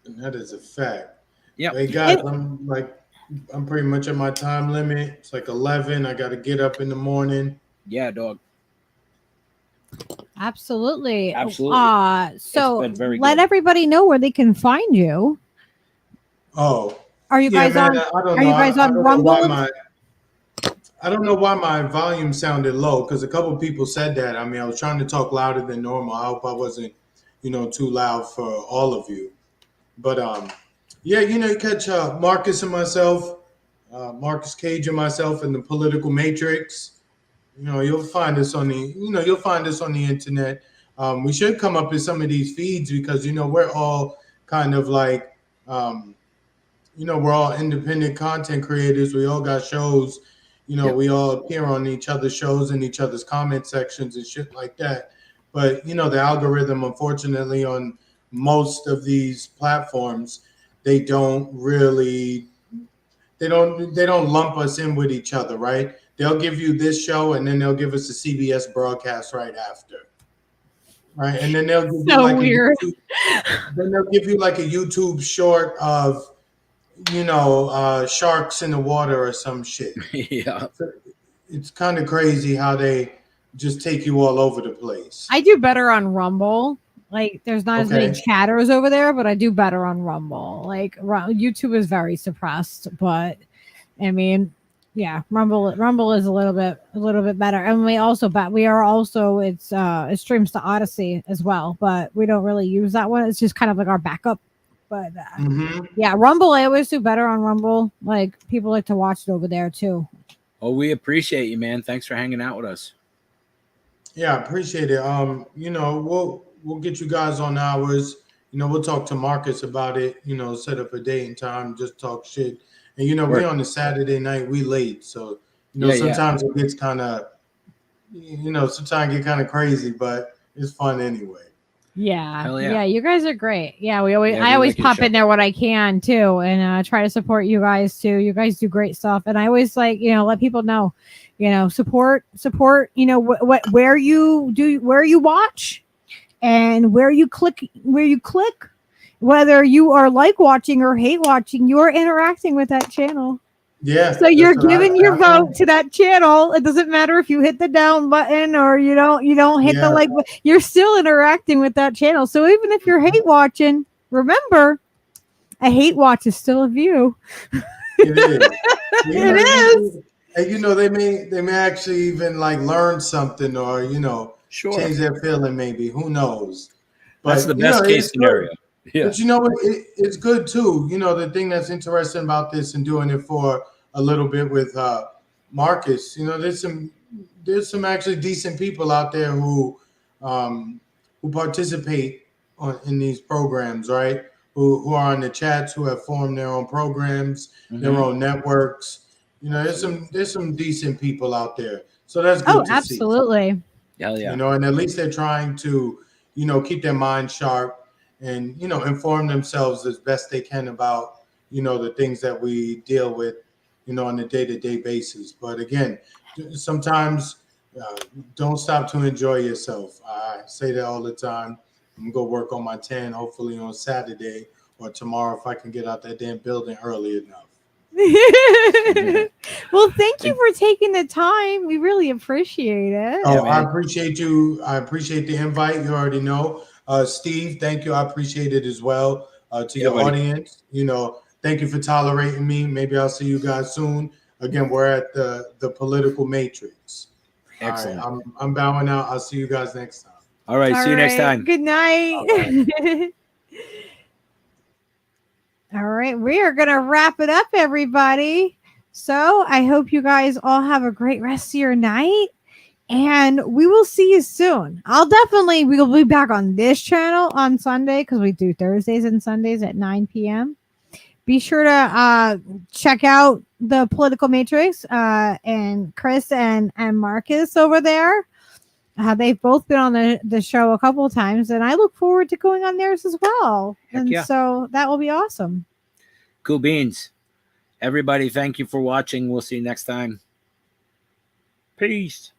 And that is a fact. Yep. Hey guys, I'm pretty much at my time limit. It's like 11. I got to get up in the morning. Yeah, dog. Absolutely. Absolutely. So It's been very let good. everybody know where they can find you. Oh, Are you guys on? I don't Are know. you guys I on don't know Rumble? I don't know why my volume sounded low because a couple of people said that. I mean, I was trying to talk louder than normal. I hope I wasn't, too loud for all of you. But yeah, you catch Marcus and myself, Marcus Cage and myself in the Political Matrix. You'll find us on the internet. We should come up in some of these feeds because we're all kind of like we're all independent content creators. We all got shows. Yep. We all appear on each other's shows and each other's comment sections and shit like that. But the algorithm, unfortunately, on most of these platforms, they don't lump us in with each other, right? They'll give you this show and then they'll give us a CBS broadcast right after. Right. And then they'll give you like weird. then they'll give you like a YouTube short of sharks in the water or some shit. Yeah. So it's kind of crazy how they just take you all over the place. I do better on Rumble. Like, there's not as many Okay. chatters over there, but I do better on Rumble. Like, YouTube is very suppressed, but I mean, yeah, Rumble is a little bit better, and we are also it streams to Odyssey as well, but we don't really use that one. It's just kind of like our backup. But yeah, Rumble, I always do better on Rumble. Like, people like to watch it over there too. Oh, we appreciate you, man. Thanks for hanging out with us. Yeah, I appreciate it. We'll get you guys on ours. We'll talk to Marcus about it. Set up a date and time, just talk shit. And we on the Saturday night, we late, so sometimes it gets kind of, sometimes get kind of crazy, but it's fun anyway. Yeah. You guys are great. Yeah, I always like your pop show. in there when I can too, and try to support you guys too. You guys do great stuff, and I always let people know, support. Where you watch, and where you click. Whether you are like watching or hate watching, you are interacting with that channel. Yeah. So you're giving your vote to that channel. It doesn't matter if you hit the down button or you don't hit the like. You're still interacting with that channel. So even if you're hate watching, remember, a hate watch is still a view. It is. It is. And they may actually even like learn something or change their feeling. Maybe, who knows? But that's the best case scenario. Yeah. But it's good too. The thing that's interesting about this and doing it for a little bit with Marcus, there's some actually decent people out there who participate in these programs, right? Who are in the chats, who have formed their own programs, their own networks. There's some decent people out there. So that's good to absolutely. see. Hell yeah. And at least they're trying to, keep their mind sharp and inform themselves as best they can about the things that we deal with on a day-to-day basis. But again, sometimes don't stop to enjoy yourself. I say that all the time. I'm gonna go work on my 10 hopefully on Saturday or tomorrow if I can get out that damn building early enough. Well, thank you for taking the time. We really appreciate it. Oh, I appreciate you. I appreciate the invite. You already know. Steve, thank you. I appreciate it as well. To your audience, thank you for tolerating me. Maybe I'll see you guys soon. Again, we're at the Political Matrix. Excellent. All right, I'm bowing out. I'll see you guys next time. All right. See you next time. Good night. All right, we are going to wrap it up, everybody. So I hope you guys all have a great rest of your night, and we will see you soon. We'll be back on this channel on Sunday because we do Thursdays and Sundays at 9 p.m. Be sure to check out the Political Matrix and Chris and Marcus over there. They've both been on the show a couple of times, and I look forward to going on theirs as well. Heck and yeah. so that will be awesome. Cool beans. Everybody, thank you for watching. We'll see you next time. Peace.